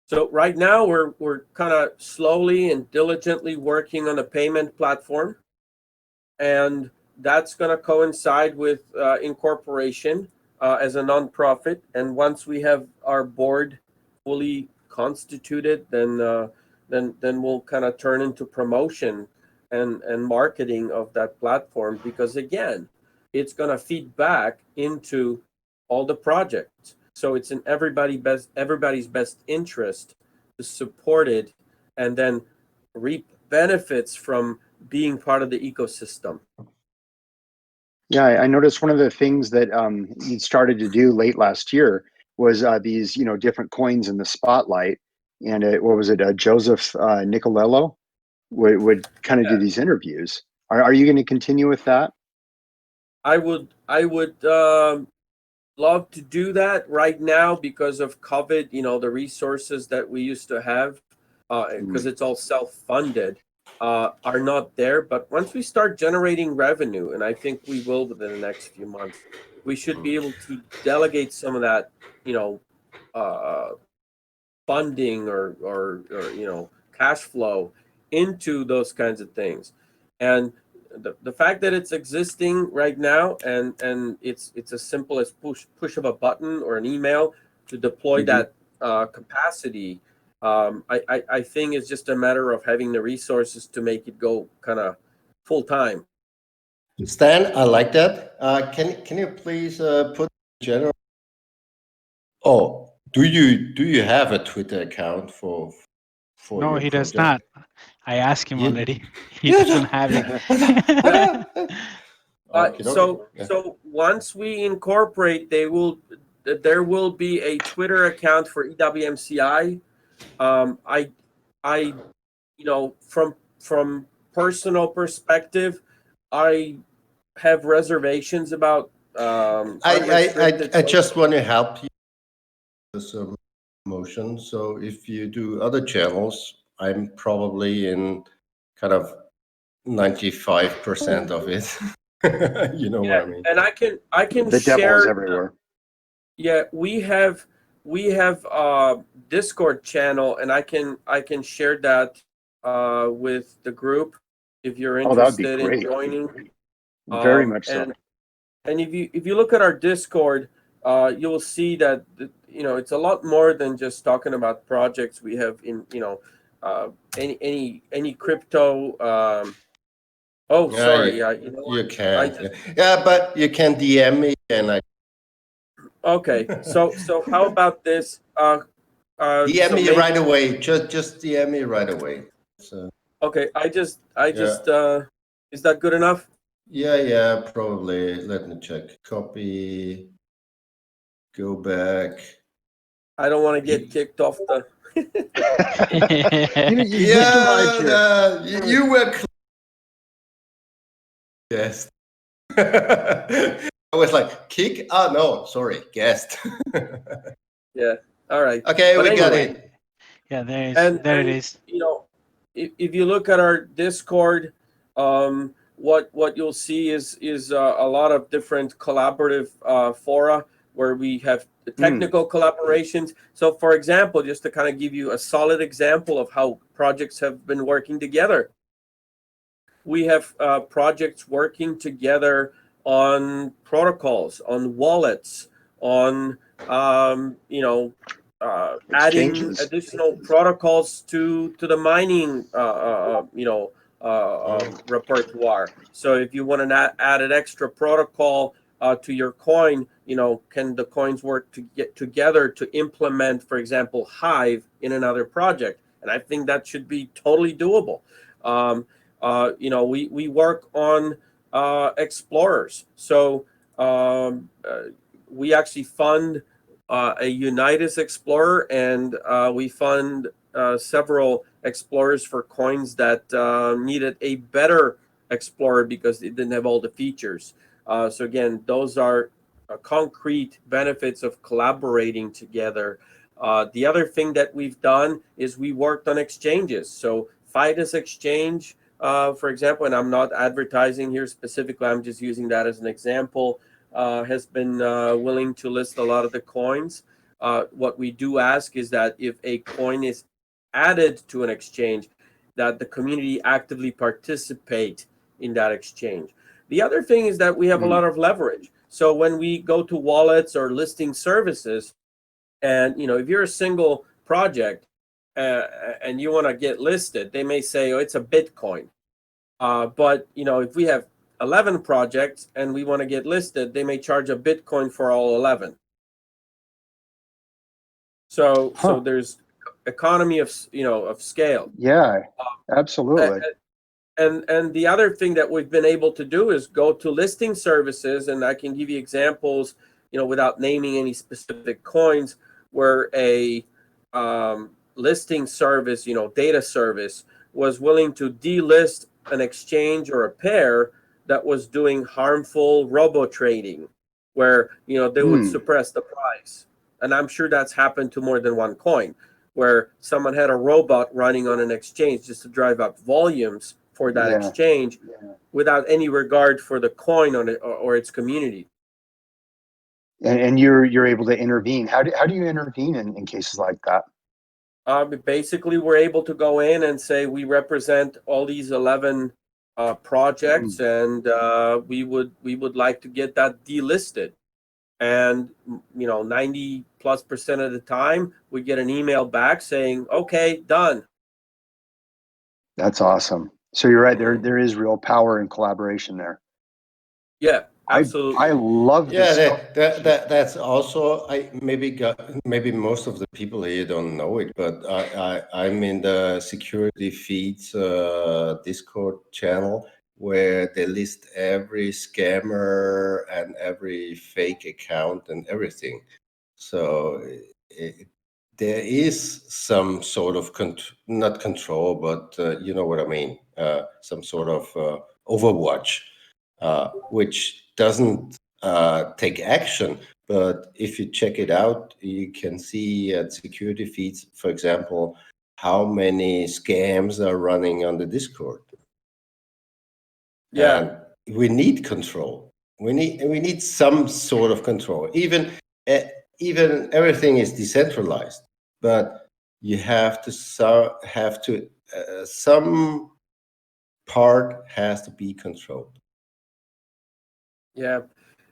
So right now we're kind of slowly and diligently working on a payment platform, and that's going to coincide with incorporation as a nonprofit. And once we have our board fully constituted, then we'll kind of turn into promotion and marketing of that platform, because again, it's going to feed back into all the projects. So it's in everybody's best interest to support it and then reap benefits from being part of the ecosystem. Yeah, I noticed one of the things that you started to do late last year was these, you know, different coins in the spotlight. And what was it? Joseph Nicolello would kind of do these interviews. Are you going to continue with that? I would love to do that right now because of COVID. You know, the resources that we used to have, because it's all self-funded, are not there. But once we start generating revenue, and I think we will within the next few months, we should be able to delegate some of that, you know, funding or you know, cash flow into those kinds of things. And the fact that it's existing right now and it's as simple as push of a button or an email to deploy that capacity, I think it's just a matter of having the resources to make it go kind of full time. Stan, I like that. Can you please put general? Oh, do you have a Twitter account for No, your he does project? not. I asked him Yeah. already. He doesn't have it. Okay, So once we incorporate, there will be a Twitter account for EWMCI. I you know, from personal perspective, I have reservations about I just want to help you with some promotion. So if you do other channels, I'm probably in kind of 95% of it. You know what I mean? and I can The devil is share. everywhere. Yeah, we have Discord channel, and I can share that with the group if you're Oh, that would be interested in great. joining. Very much so. And if you look at our Discord, you'll see that you know, it's a lot more than just talking about projects. We have in, you know, any crypto. Oh, Yeah, sorry. Yeah, you know you what? can. Yeah, but you can DM me and I Okay. So how about this? DM So me maybe, right away. Just DM me right away. So okay. I just yeah. is that good enough? Yeah, probably. Let me check. Copy. Go back. I don't want to get kicked off the. You survived here. You were guest. I was like, kick? Oh, no, sorry, guest. Yeah. All right. Okay, But we got anyway, it. Yeah, there it and is. you know, if you look at our Discord, what you'll see is a lot of different collaborative fora where we have technical collaborations. So, for example, just to kind of give you a solid example of how projects have been working together, we have projects working together on protocols, on wallets, on you know, adding Exchanges. additional protocols to the mining you know, repertoire. So if you want to add an extra protocol to your coin, you know, can the coins work to get together to implement, for example, Hive in another project? And I think that should be totally doable. You know, we work on explorers. So we actually fund a Unitas Explorer, and we fund several explorers for coins that needed a better Explorer because it didn't have all the features. So again, those are concrete benefits of collaborating together. The other thing that we've done is we worked on exchanges. So FIDA's exchange, for example, and I'm not advertising here specifically, I'm just using that as an example, has been willing to list a lot of the coins. What we do ask is that if a coin is added to an exchange, that the community actively participate in that exchange. The other thing is that we have a lot of leverage. So when we go to wallets or listing services, and if you're a single project and you want to get listed, they may say, oh, it's a Bitcoin. But if we have 11 projects and we want to get listed, they may charge a Bitcoin for all 11. So there's economy of scale. Yeah, absolutely. And the other thing that we've been able to do is go to listing services, and I can give you examples, without naming any specific coins, where a listing service, data service, was willing to delist an exchange or a pair that was doing harmful robo trading, where they would suppress the price. And I'm sure that's happened to more than one coin, where someone had a robot running on an exchange just to drive up volumes for that exchange without any regard for the coin on it or its community. And you're able to intervene. How do you intervene in cases like that? Basically, we're able to go in and say we represent all these 11 projects, and we would like to get that delisted. And 90+% of the time, we get an email back saying, "Okay, done." That's awesome. So you're right. There is real power in collaboration there. Yeah, absolutely. I love this. That's also maybe most of the people here don't know it, but I'm in the security feeds Discord channel where they list every scammer and every fake account and everything. So there is some sort of not control, but you know what I mean, some sort of overwatch, which doesn't take action. But if you check it out, you can see at security feeds, for example, how many scams are running on the Discord. Yeah. And we need control. We need some sort of control. Even everything is decentralized, but you have to some part has to be controlled. Yeah,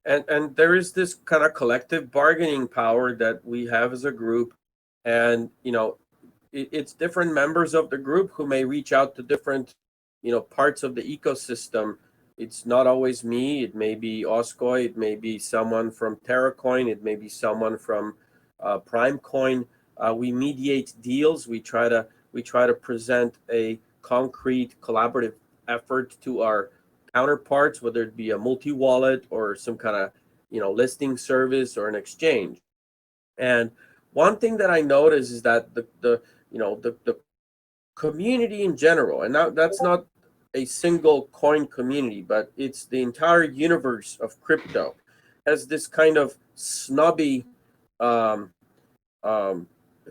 and there is this kind of collective bargaining power that we have as a group, and it's different members of the group who may reach out to different parts of the ecosystem. It's not always me. It may be Oscoy. It may be someone from TerraCoin. It may be someone from PrimeCoin. We mediate deals. We try to present a concrete collaborative effort to our counterparts, whether it be a multi-wallet or some kind of listing service or an exchange. And one thing that I notice is that the community in general, and now that's not a single coin community, but it's the entire universe of crypto, has this kind of snobby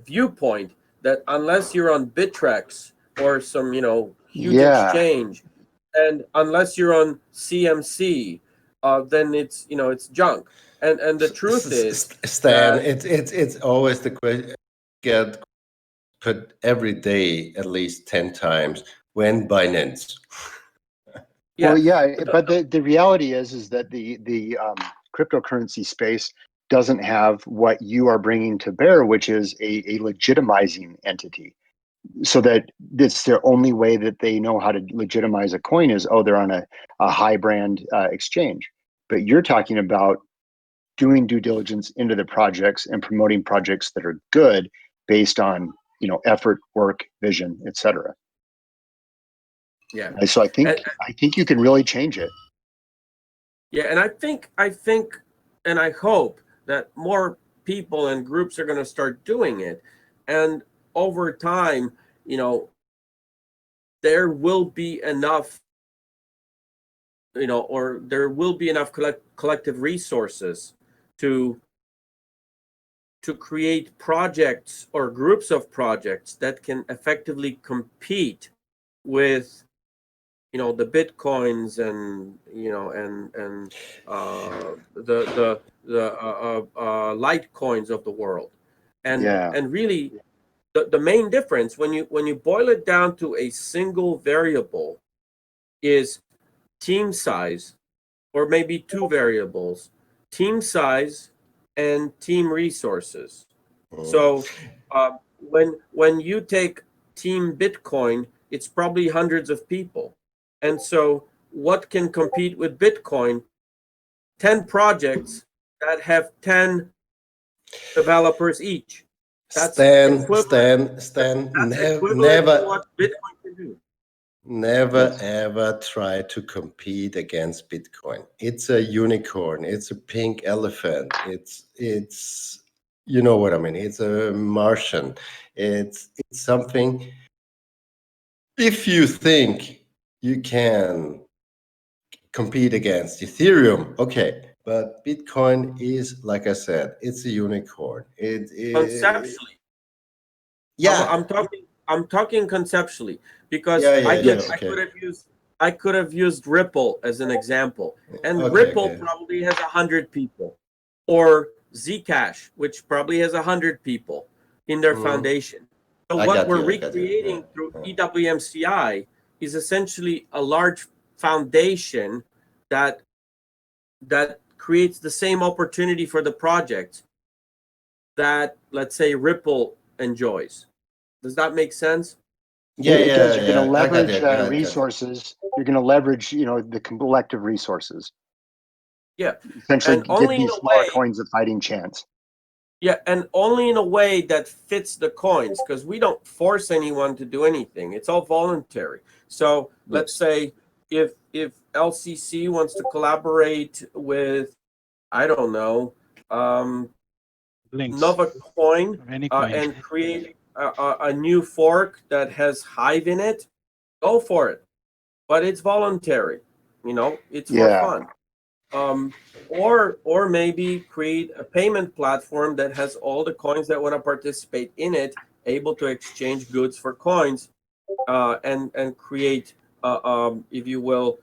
viewpoint that unless you're on Bittrex or some huge exchange, and unless you're on CMC, then it's it's junk. And the truth is, Stan, it's always the question get put every day at least 10 times. When Binance? Yeah. Well, yeah, but the reality is that the cryptocurrency space doesn't have what you are bringing to bear, which is a legitimizing entity. So that it's the only way that they know how to legitimize a coin is, they're on a high brand exchange. But you're talking about doing due diligence into the projects and promoting projects that are good based on effort, work, vision, etc. Yeah. And so I think you can really change it. Yeah, and I think and I hope that more people and groups are going to start doing it, and over time, there will be enough or there will be enough collective resources to create projects or groups of projects that can effectively compete with the Bitcoins and the Litecoins of the world, and really the main difference when you boil it down to a single variable is team size, or maybe two variables: team size and team resources. So when you take Team Bitcoin, it's probably hundreds of people. And so what can compete with Bitcoin? 10 projects that have 10 developers each. That's Stan, equivalent. Stan, That's equivalent to never, what Bitcoin can do. never ever try to compete against Bitcoin. It's a unicorn. It's a pink elephant. It's you know what I mean. It's a Martian. It's something. If you think you can compete against Ethereum, okay, but Bitcoin is, like I said, it's a unicorn. Conceptually, yeah, I'm talking conceptually, because okay. I could have used Ripple as an example, and Okay, Ripple okay. probably has 100 people, or Zcash, which probably has 100 people in their foundation. So I what got we're you. recreating Yeah, through yeah. EWMCI is essentially a large foundation that creates the same opportunity for the project that, let's say, Ripple enjoys. Does that make sense? It does. You're going to I got leverage it. I got it. resources. You're going to leverage, the collective resources. Yeah, Essentially, and give only in these a smaller way. coins a fighting chance. Yeah, and only in a way that fits the coins, because we don't force anyone to do anything. It's all voluntary. So let's say if LCC wants to collaborate with, I don't know, Links. Nova Coin, Any coin. and create a new fork that has hive in it, go for it. But it's voluntary. It's for fun. Or maybe create a payment platform that has all the coins that want to participate in it able to exchange goods for coins, and create, if you will,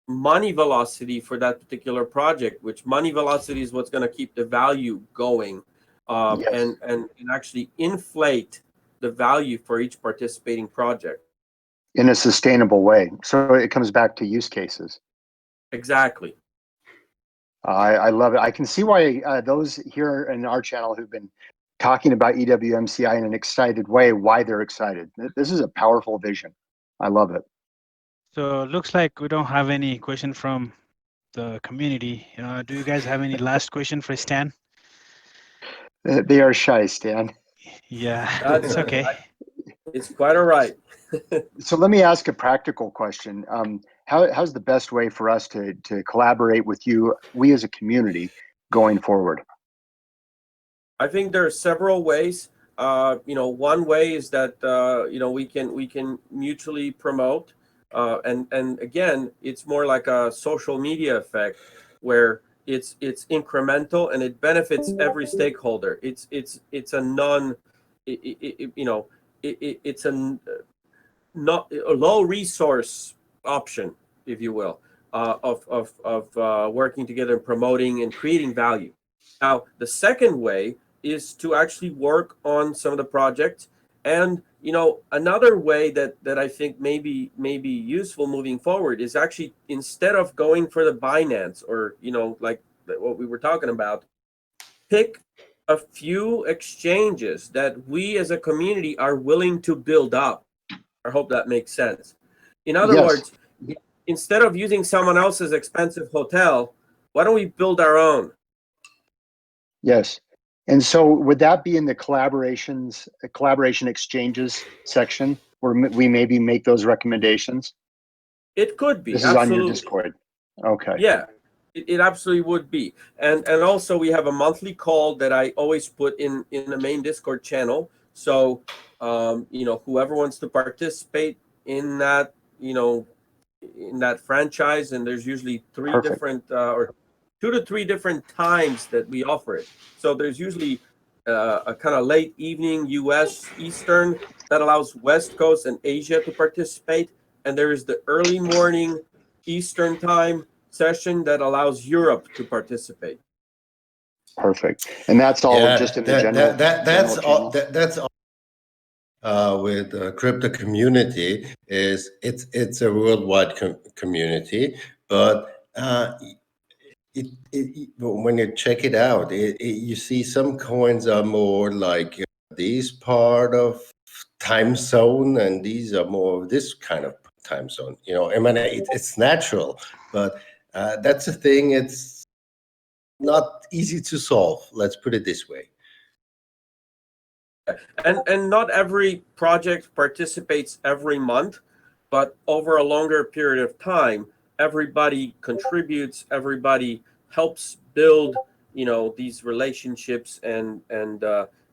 money velocity for that particular project. Which money velocity is what's going to keep the value going, and actually inflate the value for each participating project. In a sustainable way. So it comes back to use cases. Exactly. I love it. I can see why those here in our channel who've been talking about EWMCI in an excited way, why they're excited. This is a powerful vision. I love it. So it looks like we don't have any question from the community. Do you guys have any last question for Stan? They are shy, Stan. Yeah, it's okay. It's quite all right. So let me ask a practical question. How's the best way for us to collaborate with you, we as a community, going forward? I think there are several ways. One way is that we can mutually promote, and again, it's more like a social media effect where it's incremental and it benefits every stakeholder. It's a non, it's a not a low resource option, if you will, of working together and promoting and creating value. Now, the second way is to actually work on some of the projects. And another way that I think may be useful moving forward is actually, instead of going for the Binance or like what we were talking about, pick a few exchanges that we as a community are willing to build up. I hope that makes sense. In other words, instead of using someone else's expensive hotel, why don't we build our own? Yes. And so would that be in the collaboration exchanges section where we maybe make those recommendations? It could be. This is absolutely. on your Discord. Okay. Yeah, it absolutely would be. And also we have a monthly call that I always put in the main Discord channel. So, whoever wants to participate in that, in that franchise, and there's usually three Perfect. different or 2 to 3 different times that we offer it. So there's usually a kind of late evening US Eastern that allows West Coast and Asia to participate, and there is the early morning Eastern time session that allows Europe to participate. Perfect. And that's all just in the general. That's general all. That's all. With the crypto community is it's a worldwide community, but when you check it out, you see some coins are more like this part of time zone, and these are more of this kind of time zone. You know, I mean, it's natural, but that's the thing. It's not easy to solve. Let's put it this way. And not every project participates every month, but over a longer period of time, everybody contributes, everybody helps build, you know, these relationships and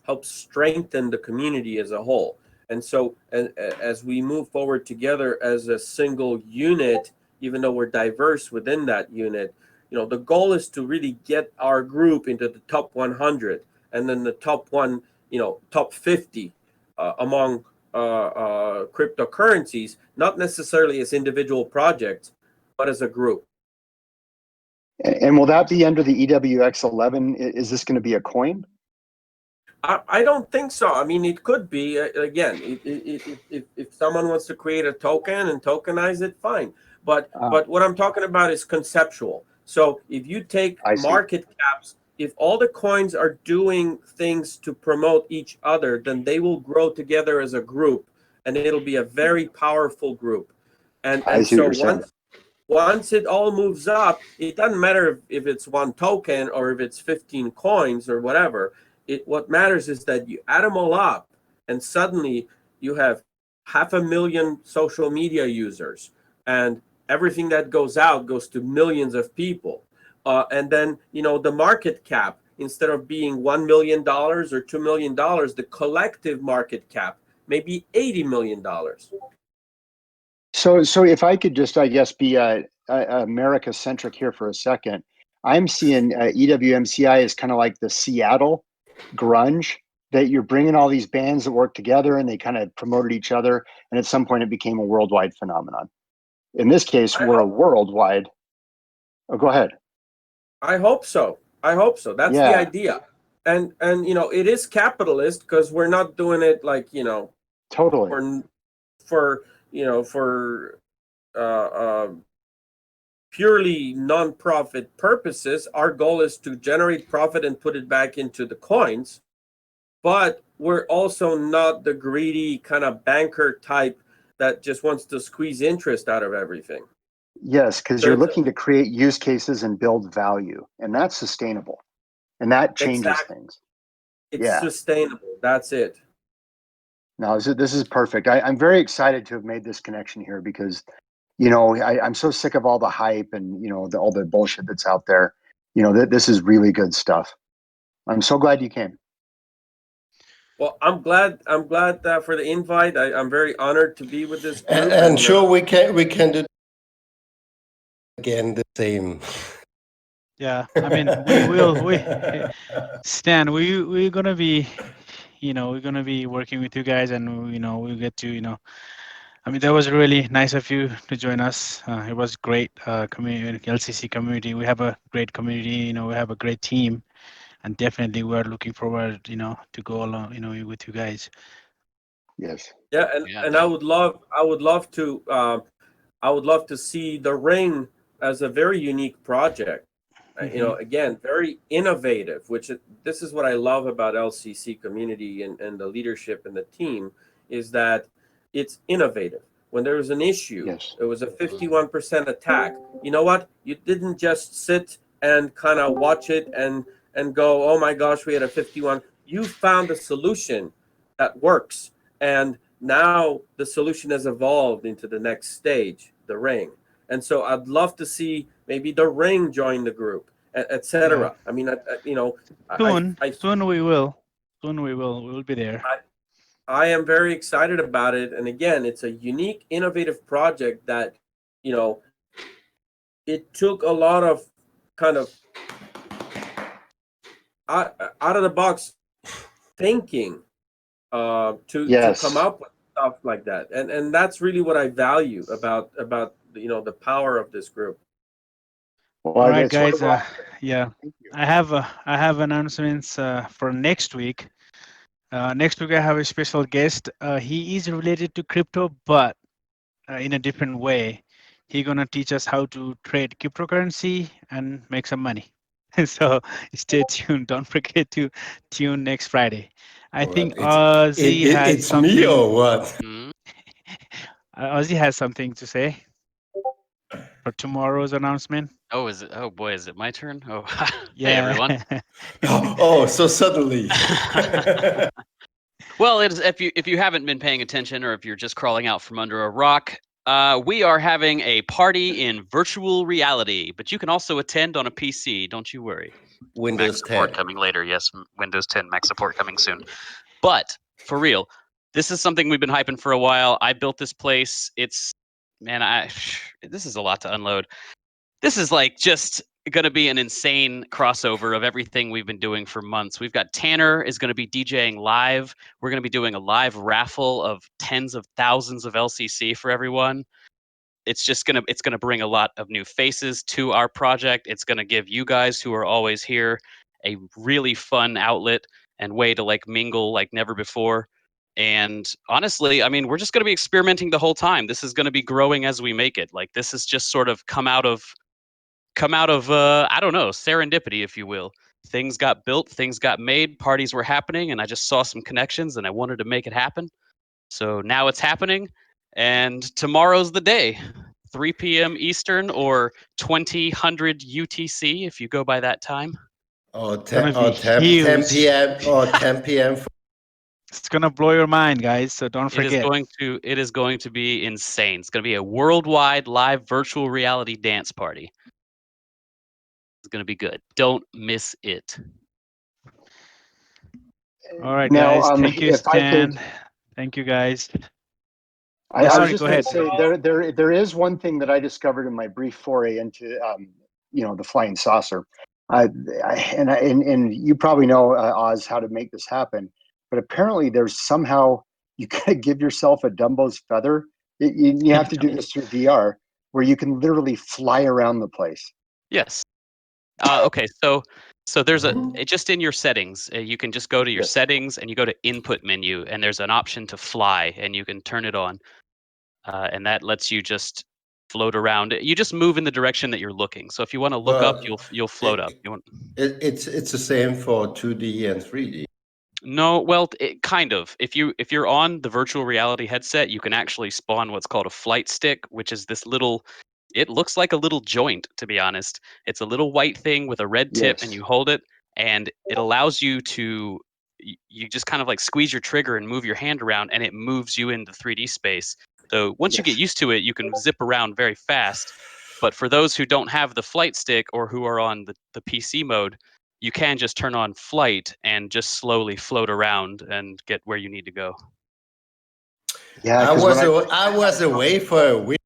helps strengthen the community as a whole. And so as we move forward together as a single unit, even though we're diverse within that unit, you know, the goal is to really get our group into the top 100, and then the top 50 among cryptocurrencies, not necessarily as individual projects, but as a group. And will that be under the EWX11? Is this going to be a coin? I don't think so. I mean, it could be. Again, if someone wants to create a token and tokenize it, fine. But what I'm talking about is conceptual. So if you take market caps, if all the coins are doing things to promote each other, then they will grow together as a group, and it'll be a very powerful group. And so once it all moves up, it doesn't matter if it's one token or if it's 15 coins or whatever. What matters is that you add them all up, and suddenly you have 500,000 social media users, and everything that goes out goes to millions of people. And then, you know, the market cap, instead of being $1 million or $2 million, the collective market cap may be $80 million. So if I could just, I guess, be America-centric here for a second, I'm seeing EWMCI as kind of like the Seattle grunge, that you're bringing all these bands that work together and they kind of promoted each other, and at some point it became a worldwide phenomenon. In this case, we're a worldwide. Oh, go ahead. I hope so. That's the idea. And you know, it is capitalist because we're not doing it like, you know, totally for purely non-profit purposes. Our goal is to generate profit and put it back into the coins, but we're also not the greedy kind of banker type that just wants to squeeze interest out of everything. Yes, because you're looking to create use cases and build value, and that's sustainable, and that changes things. It's sustainable. That's it. No, this is perfect. I'm very excited to have made this connection here because, you know, I'm so sick of all the hype and, you know, all the bullshit that's out there. You know, this is really good stuff. I'm so glad you came. Well, I'm glad for the invite. I'm very honored to be with this group. And sure, we can do again the same. Yeah, I mean, Stan, we're gonna be, you know, we're gonna be working with you guys, and you know, we'll get to, you know, I mean, that was really nice of you to join us. It was great community, LCC community. We have a great community, you know, we have a great team, and definitely we're looking forward, you know, to go along, you know, with you guys. Yes. Yeah, and I would love to see the Ring as a very unique project. You know, again, very innovative, this is what I love about LCC community and the leadership and the team, is that it's innovative. When there was an issue, it was a 51% attack. You know what? You didn't just sit and kind of watch it and go, oh my gosh, we had a 51. You found a solution that works. And now the solution has evolved into the next stage, the Ring. And so I'd love to see maybe the Ring join the group, etc. I mean, you know, soon we will. We will be there. I am very excited about it. And again, it's a unique, innovative project that you know, it took a lot of kind of out of the box thinking to come up with stuff like that, and that's really what I value about the power of this group. Well, All right, guys. Yeah, I have announcements for next week. Next week I have a special guest. He is related to crypto, but in a different way. He's gonna teach us how to trade cryptocurrency and make some money. So stay tuned. Don't forget to tune next Friday. I think Ozzy has it's something. me or what? Ozzy has something to say for tomorrow's announcement. Oh, is it? Oh boy, is it my turn? Oh, Yeah. hey everyone. Oh, so suddenly. Well, if you haven't been paying attention, or if you're just crawling out from under a rock, we are having a party in virtual reality. But you can also attend on a PC. Don't you worry. Windows Mac support 10 coming later. Yes, Windows 10 Mac support coming soon. But for real, this is something we've been hyping for a while. I built this place. This is a lot to unload. This is like just going to be an insane crossover of everything we've been doing for months. We've got Tanner is going to be DJing live. We're going to be doing a live raffle of tens of thousands of LCC for everyone. It's going to bring a lot of new faces to our project. It's going to give you guys who are always here a really fun outlet and way to like mingle like never before. And honestly, I mean, we're just going to be experimenting the whole time. This is going to be growing as we make it. Like this is just sort of come out of I don't know, serendipity, if you will. Things got built, things got made, parties were happening, and I just saw some connections and I wanted to make it happen. So now it's happening, and tomorrow's the day. 3 p.m. Eastern or 2000 UTC if you go by that time. or Gonna 10, be or 10, huge. 10 p.m. or 10 p.m. It's gonna blow your mind, guys. So don't forget. It is going to be insane. It's going to be a worldwide live virtual reality dance party. It's going to be good. Don't miss it. All right, Now, guys. Thank you, if I Stan. could, Thank you, guys. I was Sorry, just go going to ahead. say there is one thing that I discovered in my brief foray into the flying saucer, and you probably know, Oz, how to make this happen. But apparently, there's somehow you gotta give yourself a Dumbo's feather. You have to do this through VR, where you can literally fly around the place. Yes. Okay, so there's just in your settings, you can just go to your settings and you go to input menu, and there's an option to fly, and you can turn it on, and that lets you just float around. You just move in the direction that you're looking. So if you want to look up, you'll float up. It's the same for 2D and 3D. No, well, kind of. If you're on the virtual reality headset, you can actually spawn what's called a flight stick, which is this little. It looks like a little joint, to be honest. It's a little white thing with a red tip, and you hold it, and it allows you to. You just kind of like squeeze your trigger and move your hand around, and it moves you into 3D space. So once you get used to it, you can zip around very fast. But for those who don't have the flight stick or who are on the PC mode, you can just turn on flight and just slowly float around and get where you need to go. Yeah, I was away for a week.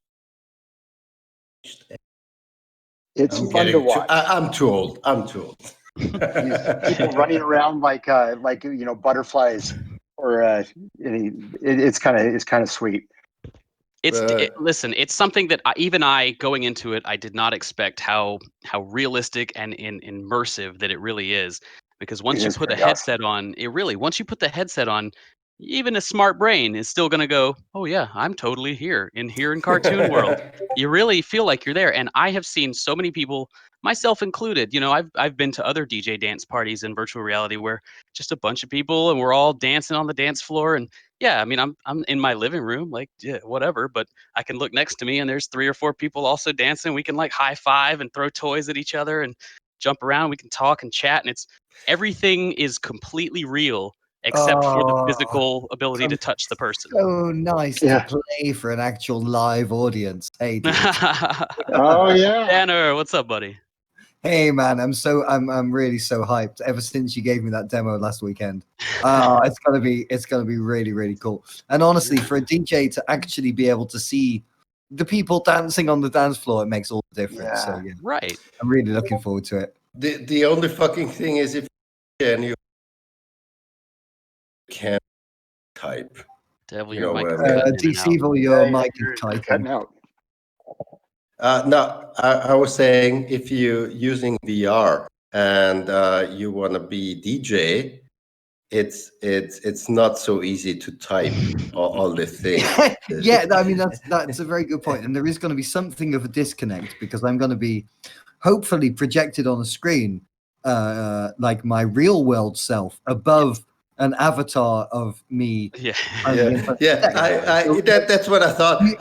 It's fun to watch. I'm too old. People running around like butterflies, or it's kind of sweet. Listen, it's something that even I going into it, I did not expect how realistic and immersive that it really is. Because once you put a headset on, once you put the headset on, even a smart brain is still going to go, oh yeah, I'm totally here in cartoon world. You really feel like you're there. And I have seen so many people, myself included, I've been to other DJ dance parties in virtual reality where just a bunch of people and we're all dancing on the dance floor. And yeah, I mean, I'm in my living room, like, yeah, whatever, but I can look next to me and there's 3 or 4 people also dancing. We can like high five and throw toys at each other and jump around. We can talk and chat, and everything is completely real except for the physical ability to touch the person. So nice to play for an actual live audience. Hey, dude. Oh yeah, Tanner, what's up, buddy? Hey man, I'm really so hyped. Ever since you gave me that demo last weekend, it's gonna be really really cool. And honestly, for a DJ to actually be able to see the people dancing on the dance floor, it makes all the difference. So yeah, Right. I'm really looking forward to it. The only fucking thing is if you can't type. Devil, You your know mic what is I mean? cutting in and out. Deceival, your Yeah, mic you're is cutting typing. out. No, I was saying if you're using VR and you want to be DJ, it's not so easy to type all the things. Yeah, I mean that's a very good point, and there is going to be something of a disconnect because I'm going to be hopefully projected on a screen, like my real world self above an avatar of me. Yeah. That's what I thought. You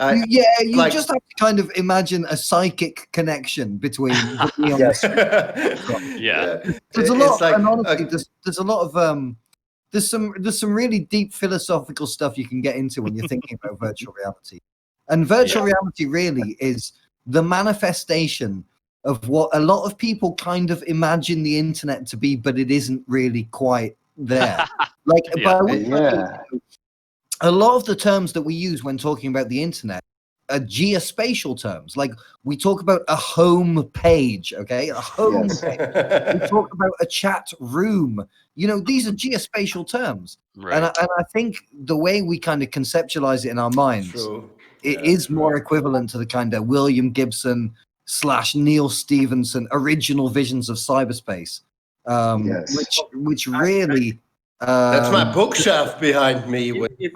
like- just have to kind of imagine a psychic connection between me on Yes. the screen. Yeah. There's a It's lot, like and honestly, there's a lot of there's some really deep philosophical stuff you can get into when you're thinking about virtual reality, and virtual reality really is the manifestation of what a lot of people kind of imagine the internet to be, but it isn't really quite there. Like Yeah. by which I mean, Yeah. a lot of the terms that we use when talking about the internet are geospatial terms. Like we talk about a home page, okay? A home Yes. page. We talk about a chat room. You know, these are geospatial terms. Right. And I think the way we kind of conceptualize it in our minds, True. it Yeah, is true. more equivalent to the kind of William Gibson / Neil Stephenson original visions of cyberspace, Yes. which really. That's my bookshelf behind me. If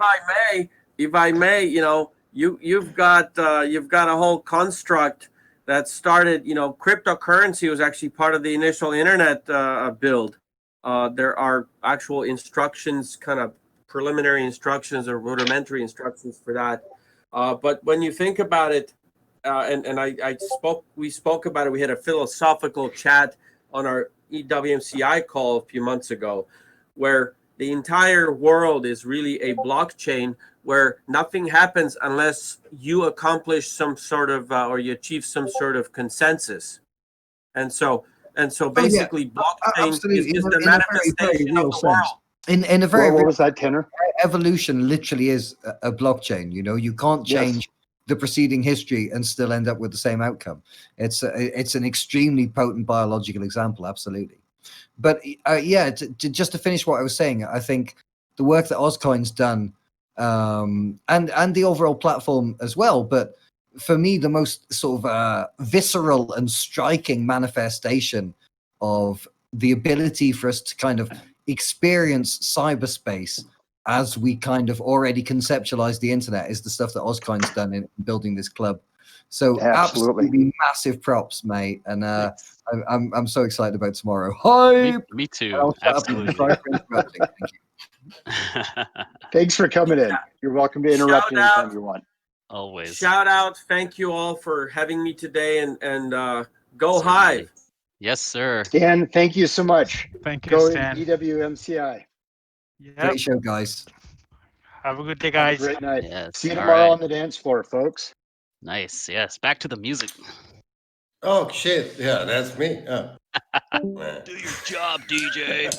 I may, you know, you've got a whole construct that started. You know, cryptocurrency was actually part of the initial internet build. There are actual instructions, kind of preliminary instructions or rudimentary instructions for that. But when you think about it, we spoke about it. We had a philosophical chat on our EWMCI call a few months ago, where the entire world is really a blockchain where nothing happens unless you accomplish some sort of or you achieve some sort of consensus. And so basically blockchain is just a manifestation of the world. In a very What was that, Tenor? Evolution literally is a blockchain. You know, you can't change Yes. the preceding history and still end up with the same outcome. It's an extremely potent biological example, absolutely. But just to finish what I was saying, I think the work that Ozcoin's done, and the overall platform as well. But for me, the most sort of visceral and striking manifestation of the ability for us to kind of experience cyberspace as we kind of already conceptualize the internet is the stuff that Ozcoin's done in building this club. So absolutely massive props, mate. And I'm so excited about tomorrow. Hi. Me too. Absolutely. Thank you. Thanks for coming in. You're welcome to interrupt anytime you want. Always. Shout out. Thank you all for having me today, and go Certainly. Hive. Yes, sir. Stan, thank you so much. Thank you, Go Stan. EWMCI. Yep. Great show, guys. Have a good day, Have guys. a great night. Yes. See you all tomorrow right. on the dance floor, folks. Nice. Yes. Back to the music. Oh shit! Yeah, that's me. Do your job, DJ.